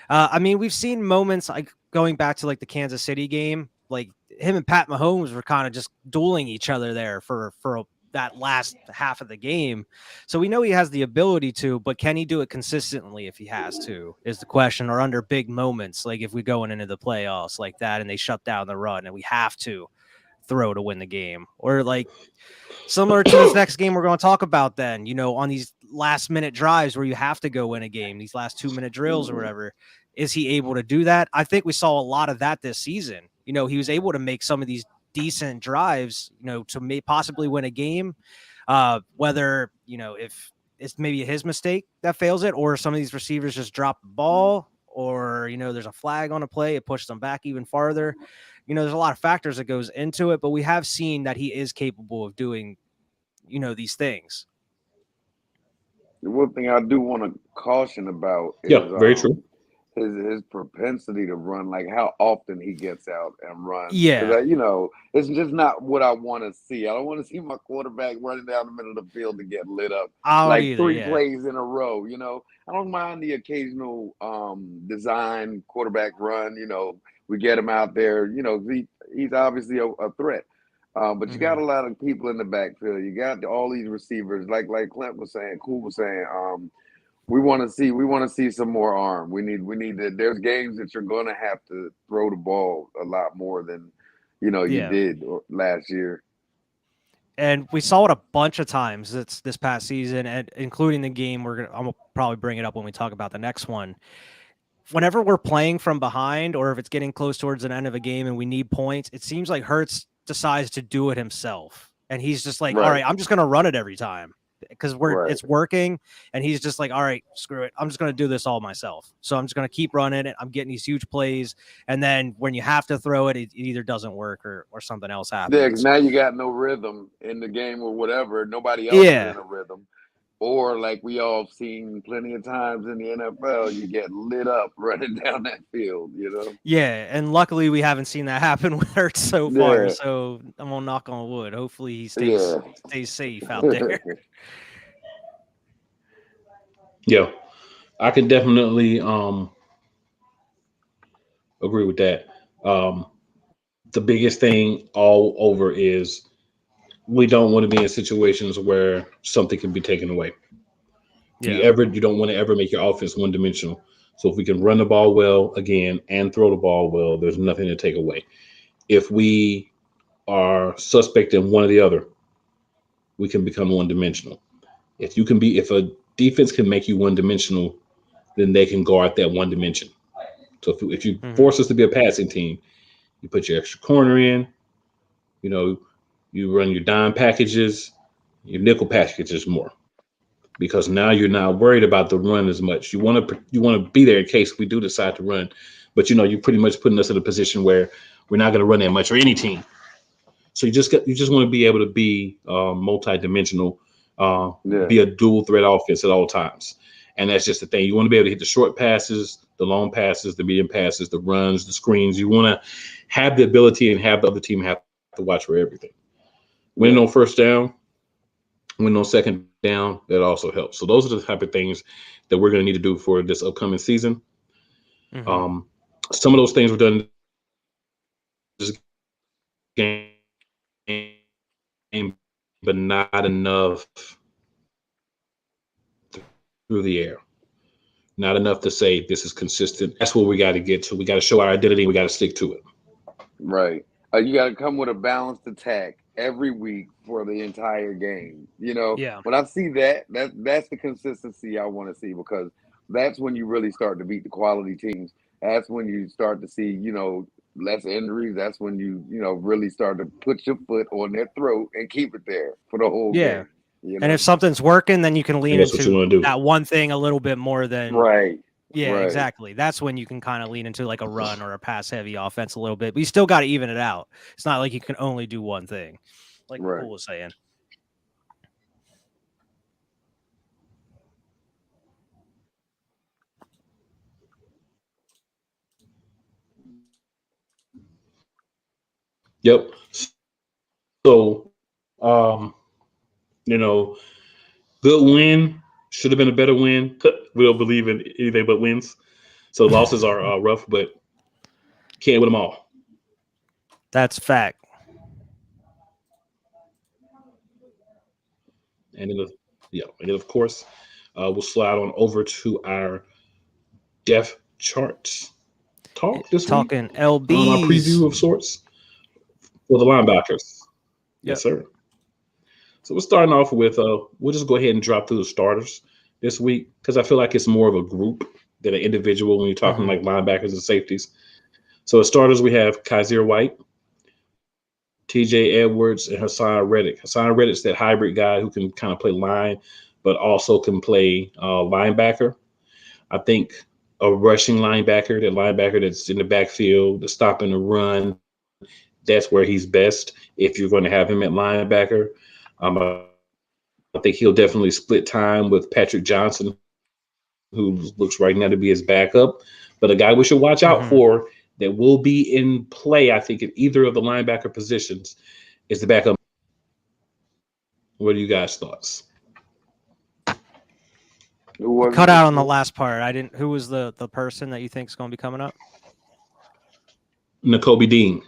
S3: I mean, we've seen moments like going back to like the Kansas City game, like him and Pat Mahomes were kind of just dueling each other there for that last half of the game. So we know he has the ability to, but can he do it consistently if he has to, is the question, or under big moments, like if we going into the playoffs like that and they shut down the run and we have to throw to win the game, or like similar to this next game we're going to talk about then, on these last minute drives where you have to go win a game, these last 2-minute drills or
S2: Hmm.
S3: whatever. Is he able to do that? I think we saw a lot of that this season. He was able to make some of these decent drives, to possibly win a game. Whether, if it's maybe his mistake that fails it, or some of these receivers just drop the ball, or, there's a flag on a play, it pushes them back even farther. There's a lot of factors that goes into it, but we have seen that he is capable of doing, these things.
S2: The one thing I do want to caution about
S1: Yeah,
S2: is
S1: very true.
S2: his propensity to run, like how often he gets out and runs. Because
S3: Yeah,
S2: it's just not what I want to see. I don't want to see my quarterback running down the middle of the field to get lit up
S3: I don't
S2: like
S3: either.
S2: three
S3: Yeah.
S2: plays in a row. I don't mind the occasional design quarterback run. We get him out there. He's obviously a threat. But you got
S3: Hmm.
S2: a lot of people in the backfield. You got all these receivers, like Clint was saying, Cool was saying. We want to see some more arm. We need to. There's games that you're going to have to throw the ball a lot more than you
S3: Yeah.
S2: did last year.
S3: And we saw it a bunch of times this past season, and including the game I'm gonna probably bring it up when we talk about the next one. Whenever we're playing from behind, or if it's getting close towards an end of a game and we need points, it seems like Hertz decides to do it himself. And he's just like, all
S2: Right,
S3: right, I'm just going to run it every time because
S2: right.
S3: it's working. And he's just like, all right, screw it. I'm just going to do this all myself. So I'm just going to keep running it. I'm getting these huge plays. And then when you have to throw it, it either doesn't work or something else
S2: Yeah, 'cause
S3: happens.
S2: now you got no rhythm in the game or whatever. Nobody else is in
S3: Yeah.
S2: a rhythm. Or like we all seen plenty of times in the NFL, you get lit up running down that field.
S3: Yeah, and luckily we haven't seen that happen with Hurts so far.
S2: Yeah,
S3: So I'm gonna knock on wood. Hopefully he stays
S2: yeah.
S3: safe out there.
S1: Yeah, I can definitely agree with that. Um, the biggest thing all over is we don't want to be in situations where something can be taken away.
S3: Yeah.
S1: You don't want to ever make your offense one dimensional. So if we can run the ball well again and throw the ball well, there's nothing to take away. If we are suspect in one or the other, we can become one dimensional. If a defense can make you one dimensional, then they can guard that one dimension. So if you
S3: Hmm.
S1: force us to be a passing team, you put your extra corner in, you know, you run your dime packages, your nickel packages more. Because now you're not worried about the run as much. You want to be there in case we do decide to run, but you're pretty much putting us in a position where we're not going to run that much or any team. So you just want to be able to be multi-dimensional,
S2: Yeah,
S1: be a dual threat offense at all times, and that's just the thing. You want to be able to hit the short passes, the long passes, the medium passes, the runs, the screens. You want to have the ability and have the other team have to watch for everything. Winning
S2: yeah.
S1: on first down, winning on second down, down, that also helps. So those are the type of things that we're going to need to do for this upcoming season.
S3: Hmm.
S1: Um, some of those things were done in this game, but not enough through the air. Not enough to say this is consistent. That's what we got to get to. We got to show our identity. We got to stick to it.
S2: Right. You got to come with a balanced attack every week for the entire game.
S3: Yeah.
S2: When I see that's the consistency I want to see, because that's when you really start to beat the quality teams. That's when you start to see, less injuries. That's when you really start to put your foot on their throat and keep it there for the whole
S3: Yeah.
S2: game.
S3: And if something's working, then you can
S1: And
S3: lean
S1: that's what you
S3: into
S1: want to do.
S3: that one thing a little bit more than.
S2: Right.
S3: Yeah,
S2: Right.
S3: exactly. That's when you can kind of lean into like a run or a pass heavy offense a little bit. But you still got to even it out. It's not like you can only do one thing, like
S2: Right.
S3: Nicole was saying.
S1: Yep. So, you know, good win. Should have been a better win. We don't believe in anything but wins. So losses are rough, but can't win them all.
S3: That's fact.
S1: And then, and then of course, we'll slide on over to our depth charts talk this week.
S3: Talking
S1: Our
S3: LBs.
S1: preview of sorts for the linebackers.
S3: Yep.
S1: Yes, sir. So we're starting off with we'll just go ahead and drop through the starters this week because I feel like it's more of a group than an individual when you're talking like linebackers and safeties. So as starters, we have Kaiser White, TJ Edwards, and Hassan Reddick. Hassan Reddick's that hybrid guy who can kind of play line, but also can play linebacker. I think a rushing linebacker, that linebacker that's in the backfield, the stop and the run, that's where he's best if you're going to have him at linebacker. I think he'll definitely split time with Patrick Johnson, who looks right now to be his backup. But a guy we should watch out for that will be in play, I think, in either of the linebacker positions is the backup. What are you guys' thoughts?
S2: Who was
S3: Cut
S2: it?
S3: out on the last part. I didn't. Who was the person that you think is going to be coming up?
S1: N'Kobe Dean.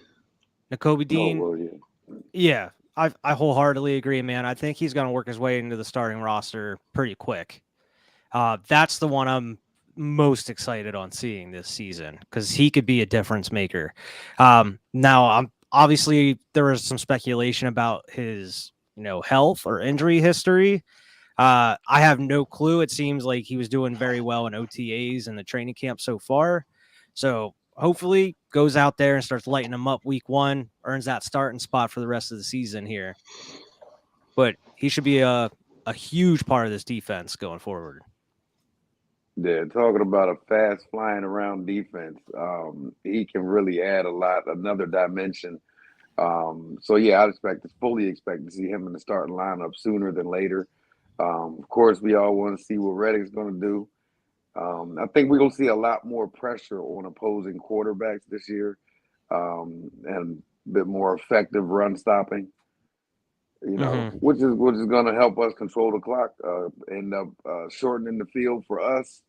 S3: N'Kobe
S2: Oh,
S3: Dean.
S2: well, yeah.
S3: Yeah, I wholeheartedly agree, man. I think he's going to work his way into the starting roster pretty quick. That's the one I'm most excited on seeing this season because he could be a difference maker. Now, I'm obviously there was some speculation about his health or injury history. I have no clue. It seems like he was doing very well in OTAs and the training camp so far. So hopefully goes out there and starts lighting them up week one, earns that starting spot for the rest of the season here. But he should be a huge part of this defense going forward.
S2: Yeah, talking about a fast flying around defense, he can really add a lot, another dimension. So yeah, fully expect to see him in the starting lineup sooner than later. Of course, we all want to see what Reddick's going to do. I think we're going to see a lot more pressure on opposing quarterbacks this year, and a bit more effective run stopping. Which is going to help us control the clock, end up shortening the field for us,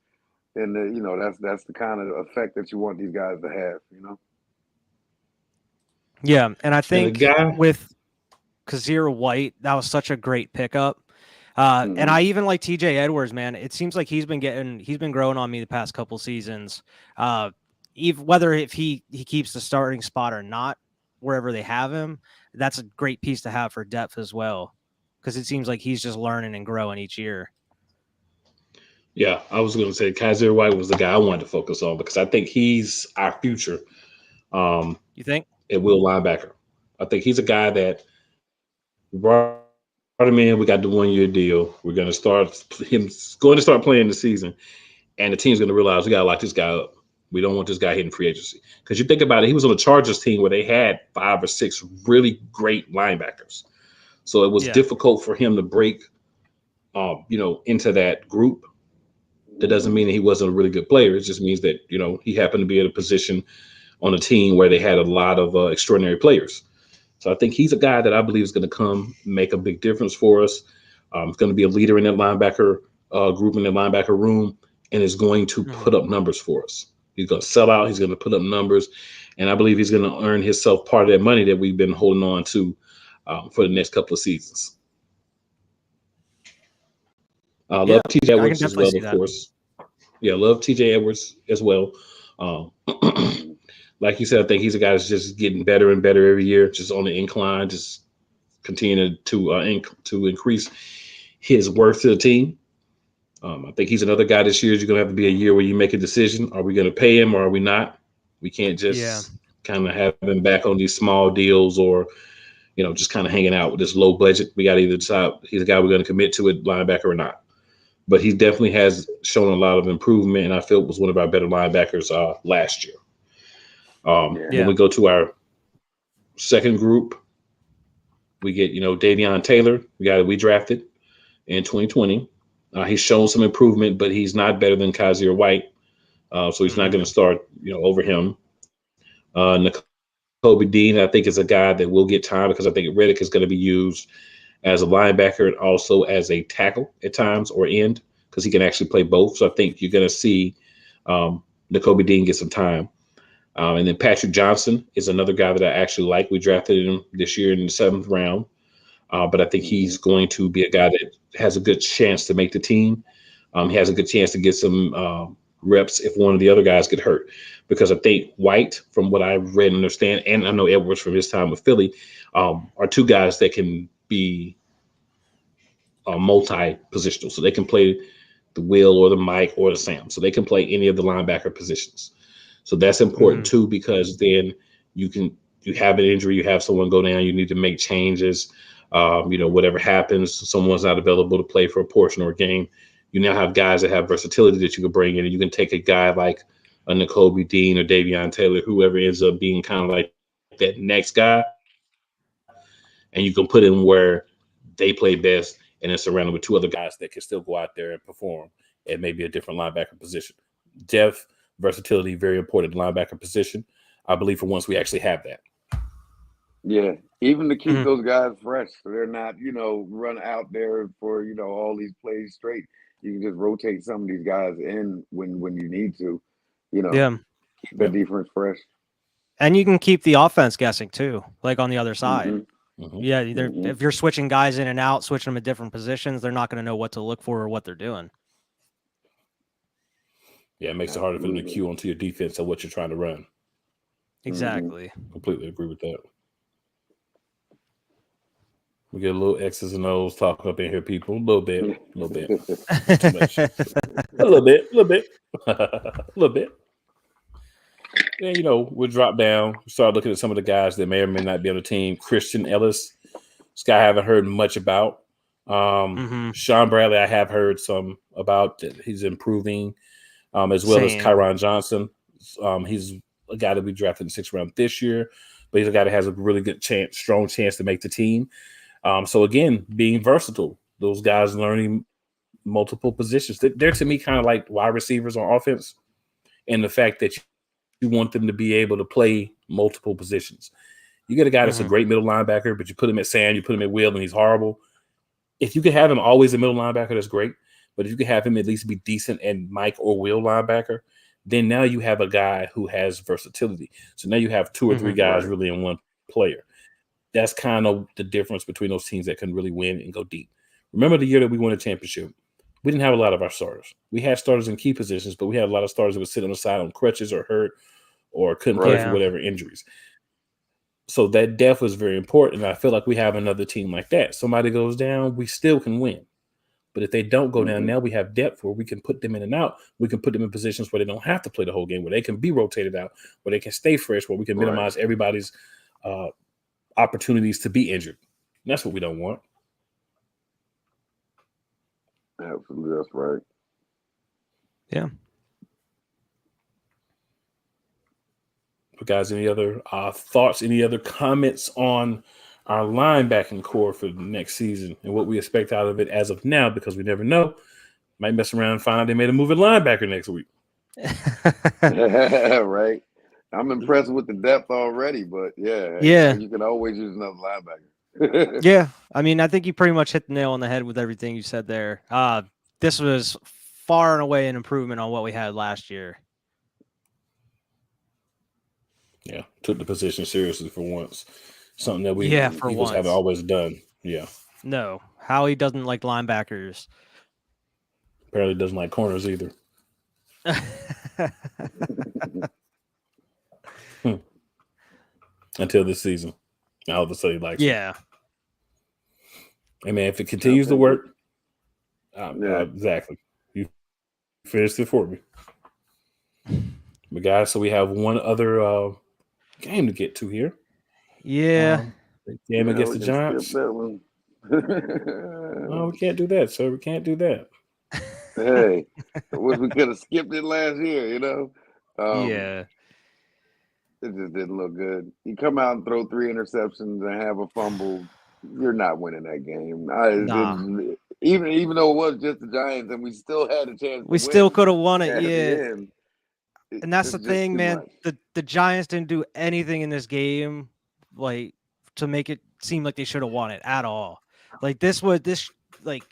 S2: and that's the kind of effect that you want these guys to have.
S3: Yeah, and I think
S1: guy,
S3: with Kazir White, that was such a great pickup. And I even like TJ Edwards, man. It seems like he's been growing on me the past couple seasons. Whether if he keeps the starting spot or not, wherever they have him, that's a great piece to have for depth as well. Because it seems like he's just learning and growing each year.
S1: Yeah, I was going to say Kaiser White was the guy I wanted to focus on because I think he's our future.
S3: You think?
S1: At will linebacker. I think he's a guy that brought him in. We got the 1 year deal. We're going to start playing the season, and the team's going to realize we got to lock this guy up. We don't want this guy hitting free agency because you think about it. He was on the Chargers team where they had 5 or 6 really great linebackers, so it was difficult for him to break, into that group. That doesn't mean that he wasn't a really good player. It just means that he happened to be in a position on a team where they had a lot of extraordinary players. So I think he's a guy that I believe is going to come make a big difference for us. He's going to be a leader in that linebacker group, in the linebacker room, and is going to put up numbers for us. He's going to sell out. He's going to put up numbers, and I believe he's going to earn himself part of that money that we've been holding on to for the next couple of seasons. I love TJ
S3: I can
S1: Edwards as
S3: definitely
S1: well,
S3: see
S1: of
S3: that.
S1: course. Yeah, I love TJ Edwards as well. Like you said, I think he's a guy that's just getting better and better every year, just on the incline, just continuing to increase his worth to the team. I think he's another guy this year. You're going to have to be a year where you make a decision. Are we going to pay him or are we not? We can't
S3: Yeah.
S1: just kind of have him back on these small deals or, just kind of hanging out with this low budget. We got to either decide he's a guy we're going to commit to at linebacker or not. But he definitely has shown a lot of improvement, and I feel it was one of our better linebackers last year. When we go to our second group, we get, Davion Taylor, the guy that we drafted in 2020. He's shown some improvement, but he's not better than Kaiser White. So he's not going to start, over him. Nakobe Dean, I think, is a guy that will get time because I think Reddick is going to be used as a linebacker and also as a tackle at times or end because he can actually play both. So I think you're going to see Nakobe Dean get some time. And then Patrick Johnson is another guy that I actually like. We drafted him this year in the 7th round. But I think he's going to be a guy that has a good chance to make the team. He has a good chance to get some reps if one of the other guys get hurt. Because I think White, from what I read and understand, and I know Edwards from his time with Philly, are two guys that can be multi-positional. So they can play the Will or the Mike or the Sam. So they can play any of the linebacker positions. So that's important too, because then you have an injury, you have someone go down, you need to make changes. Whatever happens, someone's not available to play for a portion or a game. You now have guys that have versatility that you can bring in, and you can take a guy like a Nakobe Dean or Davion Taylor, whoever ends up being kind of like that next guy, and you can put him where they play best, and then surrounded with two other guys that can still go out there and perform at maybe a different linebacker position. Depth, versatility, very important linebacker position. I believe for once we actually have that.
S2: Yeah, even to keep those guys fresh, so they're not, run out there for all these plays straight. You can just rotate some of these guys in when you need to, keep the defense fresh.
S3: And you can keep the offense guessing too, like on the other side. Yeah, if you're switching guys in and out, switching them at different positions, they're not going to know what to look for or what they're doing.
S1: Yeah, it makes it harder for them to cue onto your defense of what you're trying to run.
S3: Exactly.
S1: Completely agree with that. We get a little X's and O's talking up in here, people. A little bit. Too much. A little bit. And, we'll drop down, start looking at some of the guys that may or may not be on the team. Christian Ellis, this guy I haven't heard much about. Sean Bradley, I have heard some about that he's improving, as well as Kyron Johnson. He's a guy that we drafted in the 6th round this year, but he's a guy that has a really good strong chance to make the team. So again, being versatile, those guys learning multiple positions. They're to me kind of like wide receivers on offense, and the fact that you want them to be able to play multiple positions. You get a guy that's a great middle linebacker, but you put him at Sam, you put him at Will, and he's horrible. If you could have him always a middle linebacker, that's great. But if you could have him at least be decent and Mike or Will linebacker, then now you have a guy who has versatility. So now you have 2 or 3 guys really in one player. That's kind of the difference between those teams that can really win and go deep. Remember the year that we won a championship? We didn't have a lot of our starters. We had starters in key positions, but we had a lot of starters that would sit on the side on crutches or hurt or couldn't play for whatever injuries. So that depth was very important. And I feel like we have another team like that. Somebody goes down, we still can win. But if they don't go down, now we have depth where we can put them in and out. We can put them in positions where they don't have to play the whole game, where they can be rotated out, where they can stay fresh, where we can minimize everybody's opportunities to be injured. And that's what we don't want.
S2: Absolutely, that's right.
S3: Yeah.
S1: But guys, any other thoughts, any other comments on our linebacking core for the next season and what we expect out of it as of now? Because we never know. Might mess around and find out they made a move at linebacker next week.
S2: Right. I'm impressed with the depth already, but yeah, you can always use another linebacker.
S3: Yeah, I mean, I think you pretty much hit the nail on the head with everything you said there. This was far and away an improvement on what we had last year.
S1: Yeah, took the position seriously for once. Something that we
S3: Yeah, for
S1: Eagles haven't
S3: once.
S1: always done. Yeah,
S3: No, Howie doesn't like linebackers.
S1: apparently doesn't like corners either. Until this season, all of a sudden he likes them.
S3: Yeah,
S1: Hey man, if it
S2: Jump
S1: continues to
S2: in.
S1: work,
S2: Yeah.
S1: exactly. You finished it for me. But guys, so we have one other game to get to here.
S3: yeah.
S1: The game
S2: Yeah,
S1: against
S2: we
S1: the
S2: can skip
S1: Giants.
S2: that one.
S1: No, we can't do that, sir. We can't do that.
S2: Hey, wish we could have skipped it last year, you know?
S3: Yeah.
S2: It just didn't look good. You come out and throw 3 interceptions and have a fumble, you're not winning that game.
S3: Nah.
S2: Even though it was just the Giants and we still had a chance to
S3: We still
S2: win
S3: could have won it,
S2: at
S3: yeah.
S2: the end,
S3: And that's
S2: it's
S3: the
S2: just
S3: thing,
S2: too
S3: man.
S2: much.
S3: The Giants didn't do anything in this game like to make it seem like they should have won it at all. Like like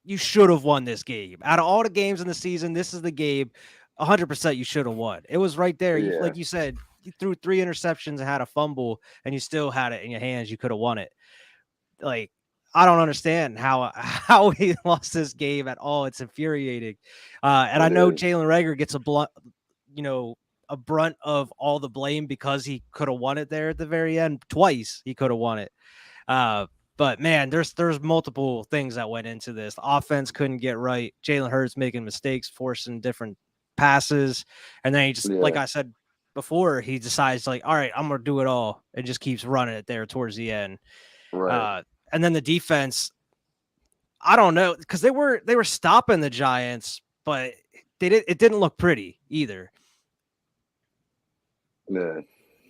S3: you should have won this game. Out of all the games in the season, this is the game 100% you should have won. It was right there. You,
S2: Yeah,
S3: like you said, you threw 3 interceptions and had a fumble and you still had it in your hands. You could have won it. Like I don't understand how we lost this game at all. It's infuriating. And I
S2: it
S3: know
S2: is.
S3: Jalen Rager gets a brunt of all the blame because he could have won it there at the very end twice. He could have won it. But man, there's multiple things that went into this. The offense couldn't get right. Jalen Hurts making mistakes, forcing different passes, and then he just, like
S2: Yeah,
S3: I said before, he decides like, all right, I'm gonna do it all, and just keeps running it there towards the end.
S2: right.
S3: Uh, and then the defense, I don't know, because they were stopping the Giants, but it didn't look pretty either.
S2: Yeah.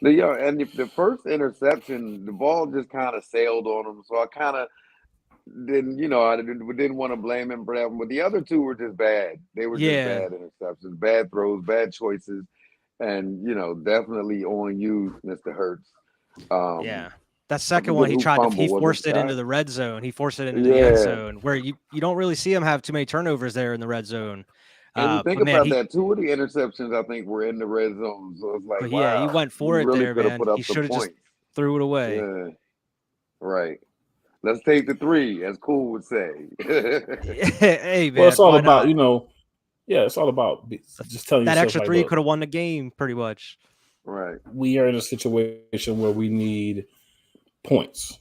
S2: And the first interception, the ball just kind of sailed on him. So I kind of didn't want to blame him for that one. But the other two were just bad. They were just
S3: Yeah,
S2: bad interceptions, bad throws, bad choices, and definitely on you, Mr. Hurts.
S3: yeah.
S2: Um,
S3: That
S2: I
S3: second one,
S2: forget
S3: he
S2: who
S3: tried to he
S2: fumbled. Was it
S3: forced it into
S2: Scott?
S3: the red zone. He forced it into the end
S2: Yeah.
S3: zone where you don't really see him have too many turnovers there in the red zone.
S2: And you think
S3: But man,
S2: about that, two of the interceptions I think were in the red zone. So it's like,
S3: yeah, he
S2: wow,
S3: went
S2: you
S3: for it
S2: really
S3: there,
S2: could have
S3: man.
S2: put
S3: He
S2: up some
S3: should have just
S2: points.
S3: threw it away.
S2: Yeah, right. Let's take the 3, as Cool would say.
S3: Hey
S1: Well, it's
S3: man,
S1: all
S3: why
S1: about
S3: not?
S1: Yeah, it's all about just telling
S3: That
S1: yourself
S3: extra
S1: like,
S3: three
S1: look,
S3: could have won the game pretty much.
S2: Right.
S1: we are in a situation where we need points.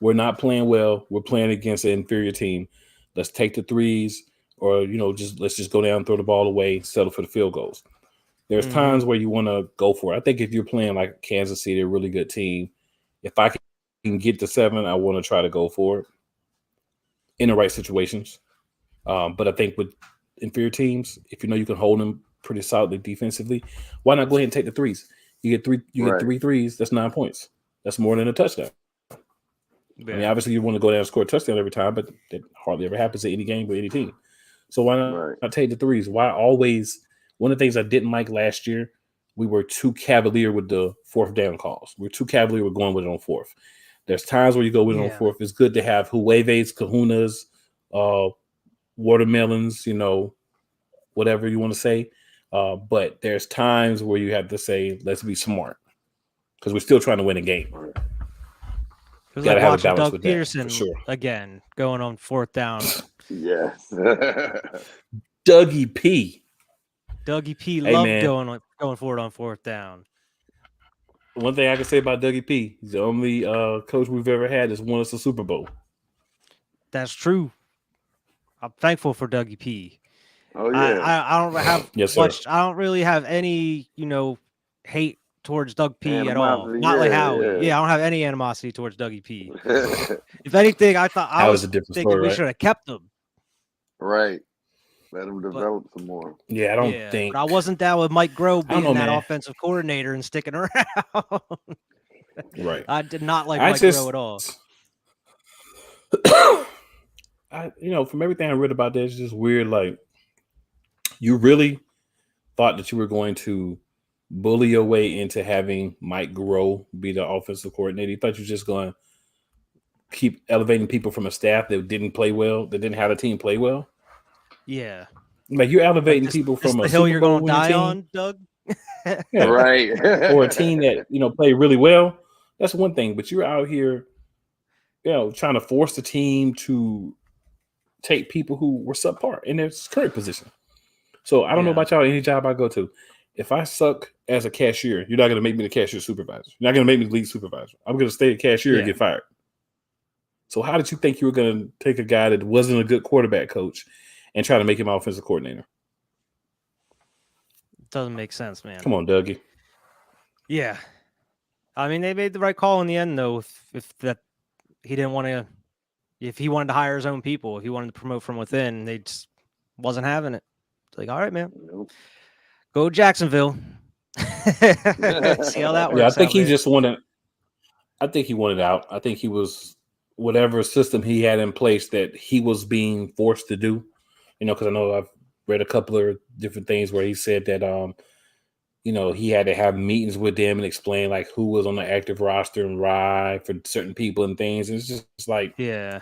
S1: We're not playing well. We're playing against an inferior team. Let's take the threes, or let's just go down, and throw the ball away, settle for the field goals. There's
S3: Mm-hmm.
S1: times where you want to go for it. I think if you're playing like Kansas City, a really good team, if I can get to 7, I want to try to go for it in the right situations. But I think with inferior teams, if you know you can hold them pretty solidly defensively, why not go ahead and take the threes? You get
S2: Right.
S1: three threes. That's 9 points. That's more than a touchdown. I mean,
S3: Yeah.
S1: obviously you want to go down and score a touchdown every time, but that hardly ever happens in any game with any team. So why
S2: Right.
S1: not take the threes? Why always? One of the things I didn't like last year, we were too cavalier with the 4th down calls. We're too cavalier with going with it on 4th. There's times where you go with it on
S3: Yeah.
S1: 4th. It's good to have Hueves, Kahunas, watermelons, whatever you want to say. But there's times where you have to say, let's be smart, because we're still trying to win a game.
S2: Right.
S3: It was
S1: Got to
S3: like
S1: have a
S3: watching
S1: balance
S3: Doug
S1: with that, for
S3: Peterson
S1: sure.
S3: again, going on 4th down.
S2: Yes.
S1: Dougie P.
S3: Dougie P
S1: Hey,
S3: loved
S1: man.
S3: going for it on 4th down.
S1: One thing I can say about Dougie P, he's the only coach we've ever had that's won us a Super Bowl.
S3: That's true. I'm thankful for Dougie P.
S2: Oh yeah.
S3: I don't have
S1: Yes, sir.
S3: much. I don't really have any, hate towards Doug P at all.
S2: Animosity.
S3: Not like
S2: Yeah,
S3: Howie.
S2: yeah.
S3: Yeah, I don't have any animosity towards Dougie P. If anything, I
S1: Howie's
S3: was
S1: a different
S3: thinking
S1: story,
S3: we
S1: right?
S3: should have kept him.
S2: Right. Let him
S3: But
S2: develop some more.
S1: Yeah, I don't
S3: yeah,
S1: think.
S3: but I wasn't down with Mike Groh
S1: I don't know,
S3: being that
S1: man.
S3: offensive coordinator and sticking around.
S1: Right.
S3: I did not like
S1: I
S3: Mike
S1: just,
S3: Groh at all.
S1: from everything I read about this, it's just weird. Like, you really thought that you were going to bully your way into having Mike Groh be the offensive coordinator. You thought you were just going to keep elevating people from a staff that didn't play well, that didn't have a team play well.
S3: Yeah.
S1: Like you're elevating
S3: Like
S1: people from
S3: the
S1: a
S3: hill
S1: Super
S3: you're
S1: Bowl
S3: going to
S1: winning
S3: die
S1: team,
S3: on, Doug.
S1: yeah,
S2: Right.
S1: or a team that played really well. That's one thing, but you're out here, trying to force the team to take people who were subpar in their current position. So I don't know
S3: Yeah.
S1: about y'all. Any job I go to, if I suck as a cashier, you're not going to make me the cashier supervisor. You're not going to make me the lead supervisor. I'm going to stay a cashier and
S3: Yeah.
S1: get fired. So how did you think you were going to take a guy that wasn't a good quarterback coach and try to make him offensive coordinator?
S3: Doesn't make sense, man.
S1: Come on, Dougie.
S3: Yeah. I mean, they made the right call in the end, though. If that he didn't want to, if he wanted to hire his own people, if he wanted to promote from within, they just wasn't having it. It's like, all right, man,
S2: Nope.
S3: go Jacksonville. See how that works.
S1: Yeah, I think
S3: out,
S1: he
S3: man.
S1: just wanted. I think he wanted out. I think he was whatever system he had in place that he was being forced to do. Because I know I've read a couple of different things where he said that he had to have meetings with them and explain like who was on the active roster and why for certain people and things. And it's just like,
S3: Yeah.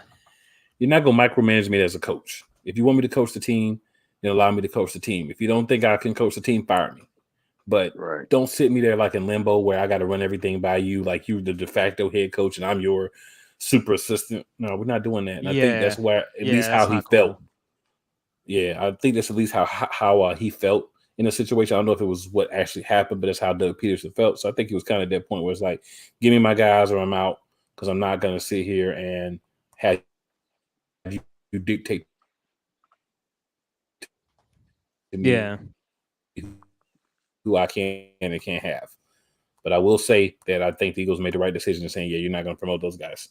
S1: you're not going to micromanage me as a coach. If you want me to coach the team, then allow me to coach the team. If you don't think I can coach the team, fire me. But
S2: Right.
S1: don't sit me there like in limbo where I got to run everything by you, like you're the de facto head coach and I'm your super assistant. No, we're not doing that. And I think that's where at least how he felt.
S3: Cool.
S1: Yeah, I think that's at least how he felt in the situation. I don't know if it was what actually happened, but that's how Doug Peterson felt. So I think he was kind of at that point where it's like, give me my guys or I'm out, because I'm not going to sit here and have you dictate to me
S3: Yeah.
S1: who I can and can't have. But I will say that I think the Eagles made the right decision in saying, yeah, you're not going to promote those guys.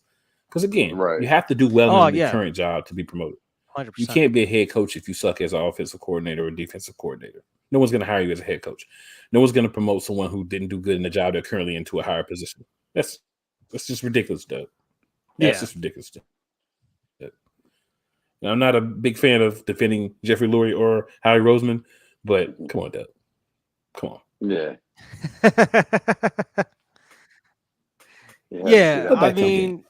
S1: Because again,
S2: Right.
S1: you have to do well in the
S3: yeah.
S1: current job to be promoted.
S3: 100%.
S1: You can't be a head coach if you suck as an offensive coordinator or defensive coordinator. No one's going to hire you as a head coach. No one's going to promote someone who didn't do good in the job they're currently into a higher position. That's just ridiculous, Doug. That's just ridiculous. Now, I'm not a big fan of defending Jeffrey Lurie or Howie Roseman, but come on, Doug. Come on.
S2: Yeah.
S3: Yeah, I mean,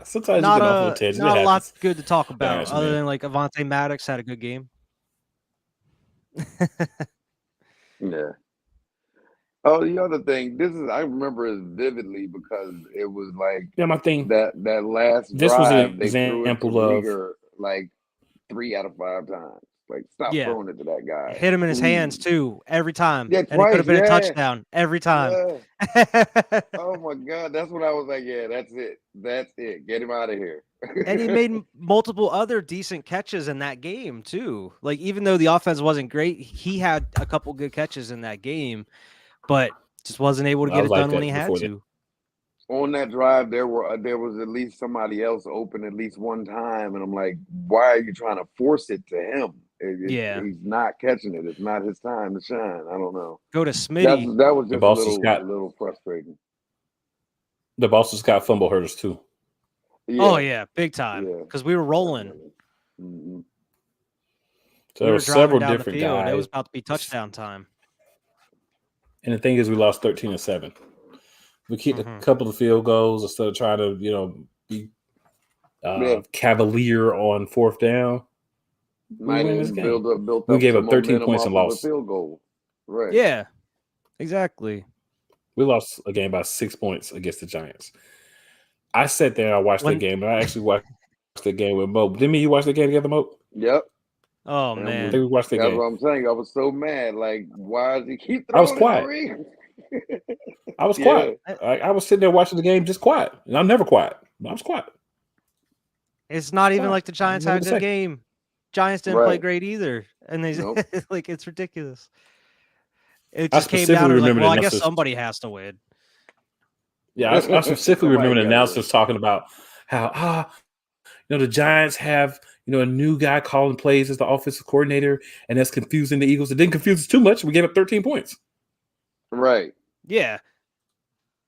S1: sometimes
S3: not
S1: you get off on a tangent.
S3: Not a lot good to talk about,
S1: Gosh,
S3: other
S1: man.
S3: than like Avonte Maddox had a good game.
S2: Yeah. Oh, the other thing, I remember it vividly because it was like
S1: my thing.
S2: That last
S1: This
S2: drive,
S1: was an
S2: they threw it to
S1: example of
S2: Rieger like 3 out of 5 times. Like, stop throwing it to that guy.
S3: Hit him in his hands too every time.
S2: Yeah,
S3: and it could have been a touchdown every time.
S2: Yeah. Oh my God, that's when I was like, yeah, that's it. Get him out of here.
S3: And he made multiple other decent catches in that game too. Like, even though the offense wasn't great, he had a couple good catches in that game, but just wasn't able to get it done when he had to.
S2: On that drive, there was at least somebody else open at least one time, and I'm like, why are you trying to force it to him? He's not catching it. It's not his time to shine. I don't know.
S3: Go to Smitty.
S2: That was just a little frustrating.
S1: The Boston Scott fumble hurt us too.
S3: Yeah. Oh yeah, big time. Because we were rolling.
S2: Mm-hmm.
S1: So there were several different
S3: the field.
S1: guys.
S3: It was about to be touchdown time.
S1: And the thing is, we lost 13-7. We kicked a couple of field goals instead of trying to, be cavalier on fourth down.
S2: We win this game.
S1: We gave up 13 points and lost.
S2: Field goal. Right.
S3: Yeah, exactly.
S1: We lost a game by 6 points against the Giants. I sat there and I watched the game, and I actually watched the game with Mo. Didn't you watch the game together, Mo?
S2: Yep.
S3: Oh, man.
S1: I think we watched the game.
S2: That's what I'm saying. I was so mad. Like, why does he keep throwing?
S1: I was quiet. I was quiet. I was sitting there watching the game just quiet. And I'm never quiet. I was quiet.
S3: It's not even like the Giants had a good game. Giants didn't play great either. And they like, it's ridiculous. It just came down to like, well, I guess somebody has to win.
S1: Yeah, I specifically remember the announcers talking about how, the Giants have, a new guy calling plays as the offensive coordinator, and that's confusing the Eagles. It didn't confuse us too much. We gave up 13 points.
S2: Right.
S3: Yeah.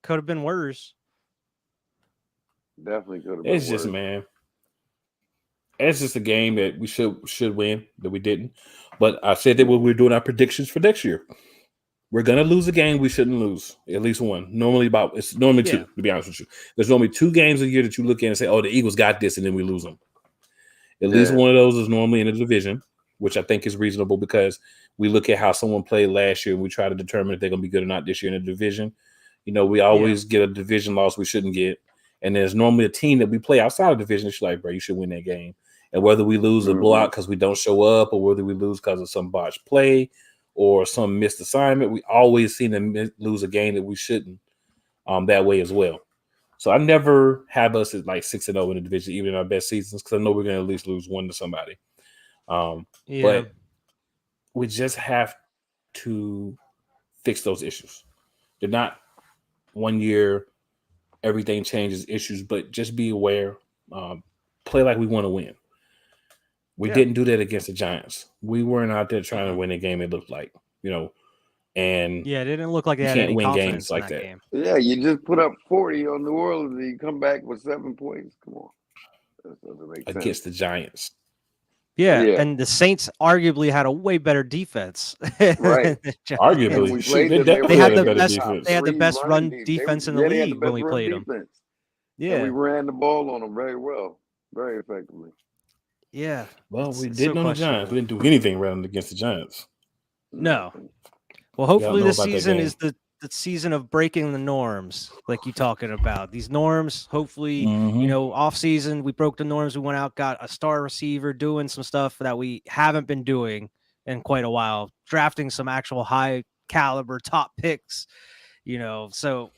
S3: Could have been worse.
S2: Definitely could have been
S1: worse. It's just, man. It's just a game that we should win, that we didn't. But I said that when we were doing our predictions for next year. We're gonna lose a game we shouldn't lose. At least one. It's normally
S3: Yeah.
S1: two, to be honest with you. There's normally 2 games a year that you look at and say, oh, the Eagles got this, and then we lose them. At least one of those is normally in the division, which I think is reasonable because we look at how someone played last year and we try to determine if they're gonna be good or not this year in the division. We always get a division loss we shouldn't get. And there's normally a team that we play outside of the division. It's like, bro, you should win that game. And whether we lose a blowout because we don't show up, or whether we lose because of some botched play or some missed assignment, we always seem to lose a game that we shouldn't that way as well. So I never have us at like 6-0 in the division, even in our best seasons, because I know we're going to at least lose one to somebody. But we just have to fix those issues. They're not 1 year, everything changes issues, but just be aware, play like we want to win. We didn't do that against the Giants. We weren't out there trying to win a game, it looked like, and
S3: it didn't look like they had
S1: can't
S3: any
S1: win
S3: confidence
S1: games like
S3: in that
S1: that.
S3: game.
S2: Yeah, you just put up 40 on New Orleans and you come back with 7 points. Come on. That doesn't make sense.
S1: Against the Giants.
S3: Yeah, and the Saints arguably had a way better defense.
S2: Right.
S1: Arguably.
S3: They had the best defense. They had the best run defense in the league when we played them.
S2: Yeah. And we ran the ball on them very well, very effectively.
S3: Yeah.
S1: Well, we didn't on the Giants. We didn't do anything running against the Giants.
S3: No. Well, hopefully this season is the season of breaking the norms, like you talking about. These norms, hopefully, off season, we broke the norms. We went out, got a star receiver, doing some stuff that we haven't been doing in quite a while, drafting some actual high caliber top picks, so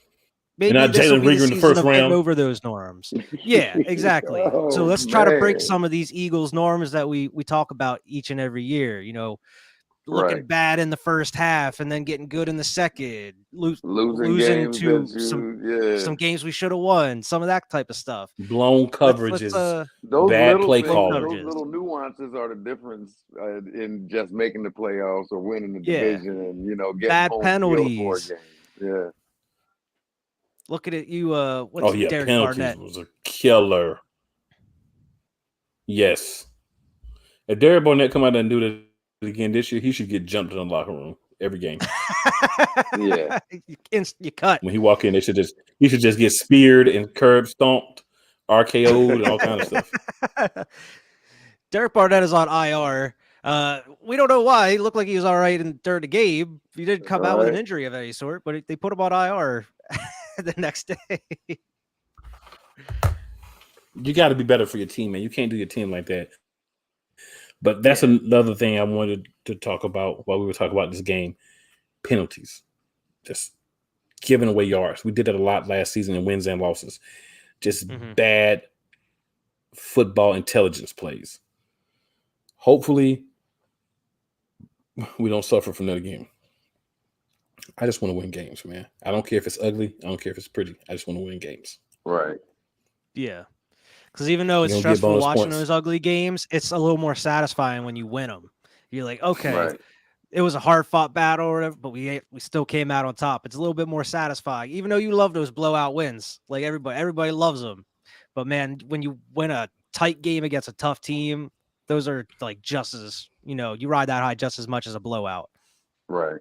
S3: maybe this will be the season of getting over those norms. Yeah, exactly. So let's try to break some of these Eagles norms that we talk about each and every year, looking bad in the first half and then getting good in the second, losing to some games we should have won, some of that type of stuff.
S1: Blown coverages, bad play calling.
S2: Those little nuances are the difference in just making the playoffs or winning the division and getting
S3: bad
S2: home
S3: penalties.
S2: Yeah.
S3: Looking at you, Derek
S1: penalties
S3: Barnett
S1: was a killer. Yes, if Derek Barnett come out and do that again this year, he should get jumped in the locker room every game.
S2: Yeah,
S3: you cut
S1: when he walk in. He should just get speared and curb stomped, RKO'd, and all kind of stuff.
S3: Derek Barnett is on IR. We don't know why. He looked like he was all right during the game. He didn't come out with an injury of any sort, but they put him on IR the next day.
S1: You got to be better for your team, man. You can't do your team like that. But that's another thing I wanted to talk about while we were talking about this game. Penalties. Just giving away yards. We did that a lot last season in wins and losses. Just bad football intelligence plays. Hopefully, we don't suffer from that again. I just want to win games, man. I don't care if it's ugly. I don't care if it's pretty. I just want to win games.
S2: Right.
S3: Yeah. Because even though it's stressful watching those ugly games, it's a little more satisfying when you win them. You're like, okay, it was a hard-fought battle or whatever, but we still came out on top. It's a little bit more satisfying, even though you love those blowout wins. Like everybody loves them. But, man, when you win a tight game against a tough team, those are like just as, you ride that high just as much as a blowout.
S2: Right.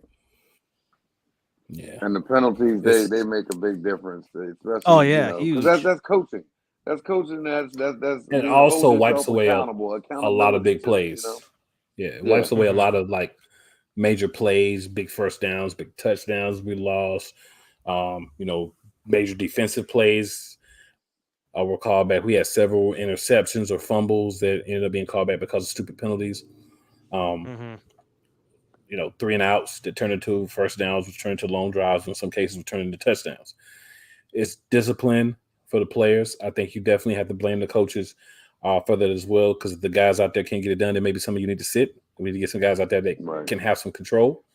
S1: Yeah.
S2: And the penalties, they make a big difference. Especially,
S3: huge.
S2: That's coaching. That's coaching. That's
S1: and it also wipes away a lot of big plays. Yeah, it wipes away a lot of like major plays, big first downs, big touchdowns we lost. Major defensive plays were called back. We had several interceptions or fumbles that ended up being called back because of stupid penalties. 3 and outs that turned into first downs, which turned into long drives. In some cases, would turn into touchdowns. It's discipline for the players. I think you definitely have to blame the coaches for that as well, because if the guys out there can't get it done, then maybe some of you need to sit. We need to get some guys out there that can have some control.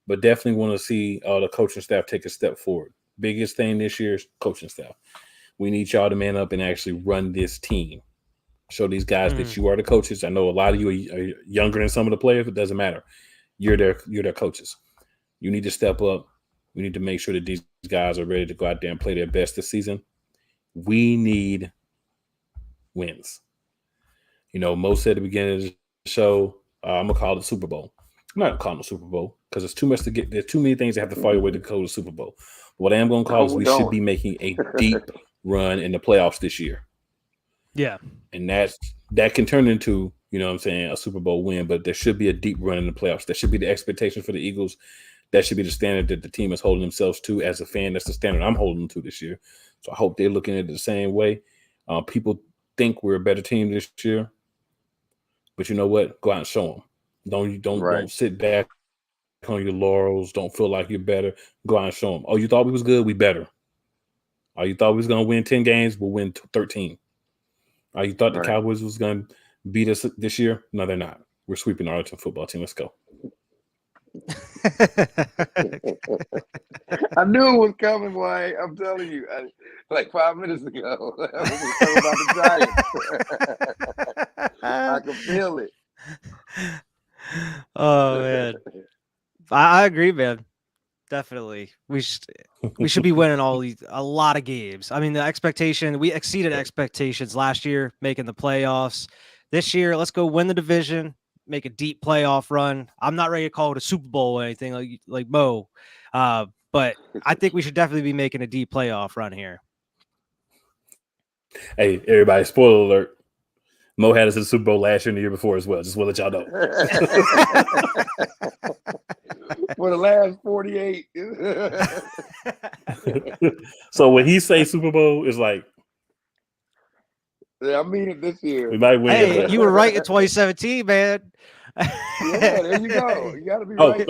S1: But definitely want to see the coaching staff take a step forward. Biggest thing this year is coaching staff. We need y'all to man up and actually run this team. Show these guys that you are the coaches. I know a lot of you are younger than some of the players, but it doesn't matter. You're their coaches. You need to step up. We need to make sure that these guys are ready to go out there and play their best this season. We need wins. Mo said at the beginning of the show, I'm going to call it Super Bowl. I'm not calling it Super Bowl. because it's too much to get. There's too many things that have to fall your way to go to the Super Bowl. What I am going to call is we should be making a deep run in the playoffs this year.
S3: Yeah.
S1: And that can turn into, you know what I'm saying, a Super Bowl win, but there should be a deep run in the playoffs. That should be the expectation for the Eagles. That should be the standard that the team is holding themselves to. As a fan, that's the standard I'm holding them to this year. So I hope they're looking at it the same way. People think we're a better team this year, but you know what? Go out and show them. Don't sit back on your laurels. Don't feel like you're better. Go out and show them. Oh, you thought we was good? We better. Oh, you thought we was going to win 10 games? We'll win 13. Oh, you thought the Cowboys was going to beat us this year? No, they're not. We're sweeping the Arlington football team. Let's go.
S2: I knew it was coming, boy. I'm telling you, like 5 minutes ago, I was talking about the Giants. I can feel it.
S3: Oh man, I agree, man. Definitely, we should be winning a lot of games. I mean, we exceeded expectations last year, making the playoffs. This year, let's go win the division, make a deep playoff run. I'm not ready to call it a Super Bowl or anything like Mo, but I think we should definitely be making a deep playoff run here.
S1: Hey, everybody! Spoiler alert. Mo had us in the Super Bowl last year and the year before as well. Just want to let y'all know.
S2: For the last 48.
S1: So when he say Super Bowl, it's like,
S2: yeah, I mean it this year.
S1: We might win.
S3: Hey, you were right in 2017, man.
S2: Yeah, there you go. You got to be right.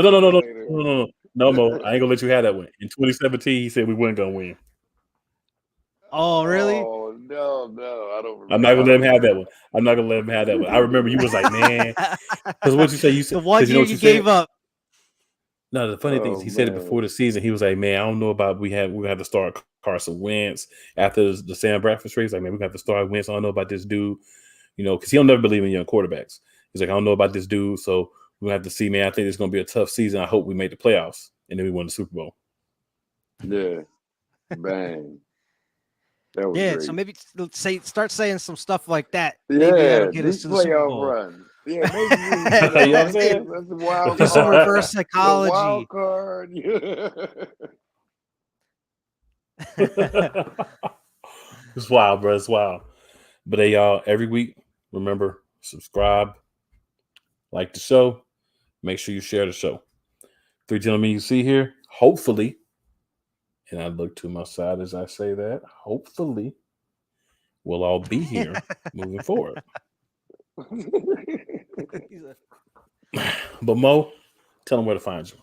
S1: No, Mo. I ain't gonna let you have that one. In 2017, he said we weren't gonna win.
S3: Oh, really?
S2: Oh no, I don't remember.
S1: I'm not gonna let him have that one. I'm not gonna let him have that one. I remember you was like, man, because what you say, you said
S3: the one year you gave up.
S1: No, the funny thing is he said it before the season. He was like, man, I don't know about we're gonna have to start Carson Wentz after the Sam Bradford trade. He's like, man, we're gonna have to start Wentz. I don't know about this dude, you know, because he'll never believe in young quarterbacks. He's like, I don't know about this dude, so we're gonna have to see, man. I think it's gonna be a tough season. I hope we make the playoffs. And then we won the Super Bowl.
S2: Yeah. Bang. That was great.
S3: So maybe start saying some stuff like that.
S2: Yeah,
S3: maybe that'll get us to the Super Bowl.
S2: Run. Yeah, maybe
S1: you know what I'm saying?
S2: That's a wild
S3: Do some reverse psychology.
S2: Wild card.
S1: It's wild, bro. It's wild. But hey, y'all, every week, remember, subscribe, like the show, make sure you share the show. 3 gentlemen you see here, hopefully, and I look to my side as I say that, hopefully, we'll all be here moving forward. But Mo, tell them where to find you.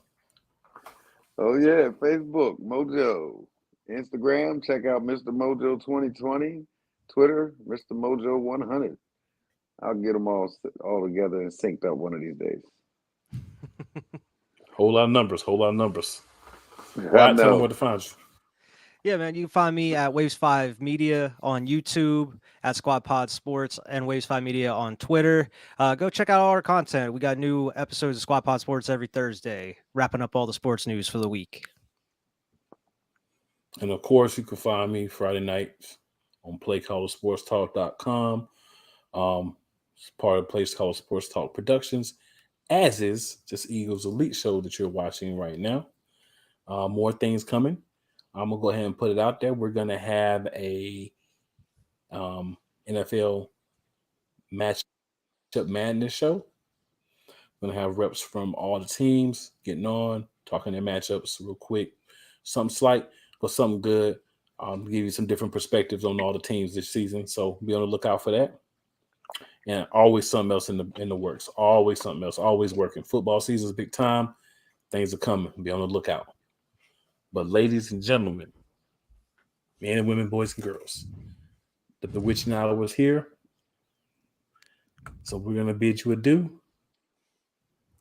S2: Oh yeah, Facebook, Mojo. Instagram, check out Mr. Mojo 2020. Twitter, Mr. Mojo 100. I'll get them all together and synced up one of these days.
S1: Whole lot of numbers. All right, tell them where to find you.
S3: Yeah, man, you can find me at Waves 5 Media on YouTube, at Squad Pod Sports, and Waves 5 Media on Twitter. Go check out all our content. We got new episodes of Squad Pod Sports every Thursday, wrapping up all the sports news for the week.
S1: And of course, you can find me Friday nights on playcallersportstalk.com. It's part of a place called Sports Talk Productions, as is this Eagles Elite show that you're watching right now. More things coming. I'm going to go ahead and put it out there. We're going to have a NFL matchup madness show. We're going to have reps from all the teams getting on, talking their matchups real quick. Something slight, but something good. Give you some different perspectives on all the teams this season. So be on the lookout for that. And always something else in the works. Always something else. Always working. Football season is big time. Things are coming. Be on the lookout. But ladies and gentlemen, men and women, boys and girls, the bewitching hour was here. So we're going to bid you adieu.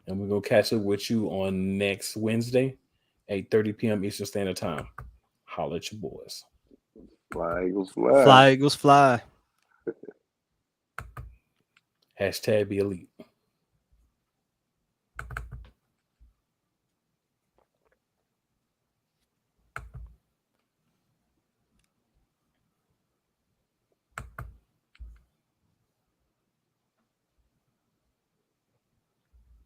S1: And we're going to catch up with you on next Wednesday, 8:30 p.m. Eastern Standard Time. Holla at your boys.
S2: Fly, Eagles, fly.
S3: Fly, Eagles, fly.
S1: #be elite.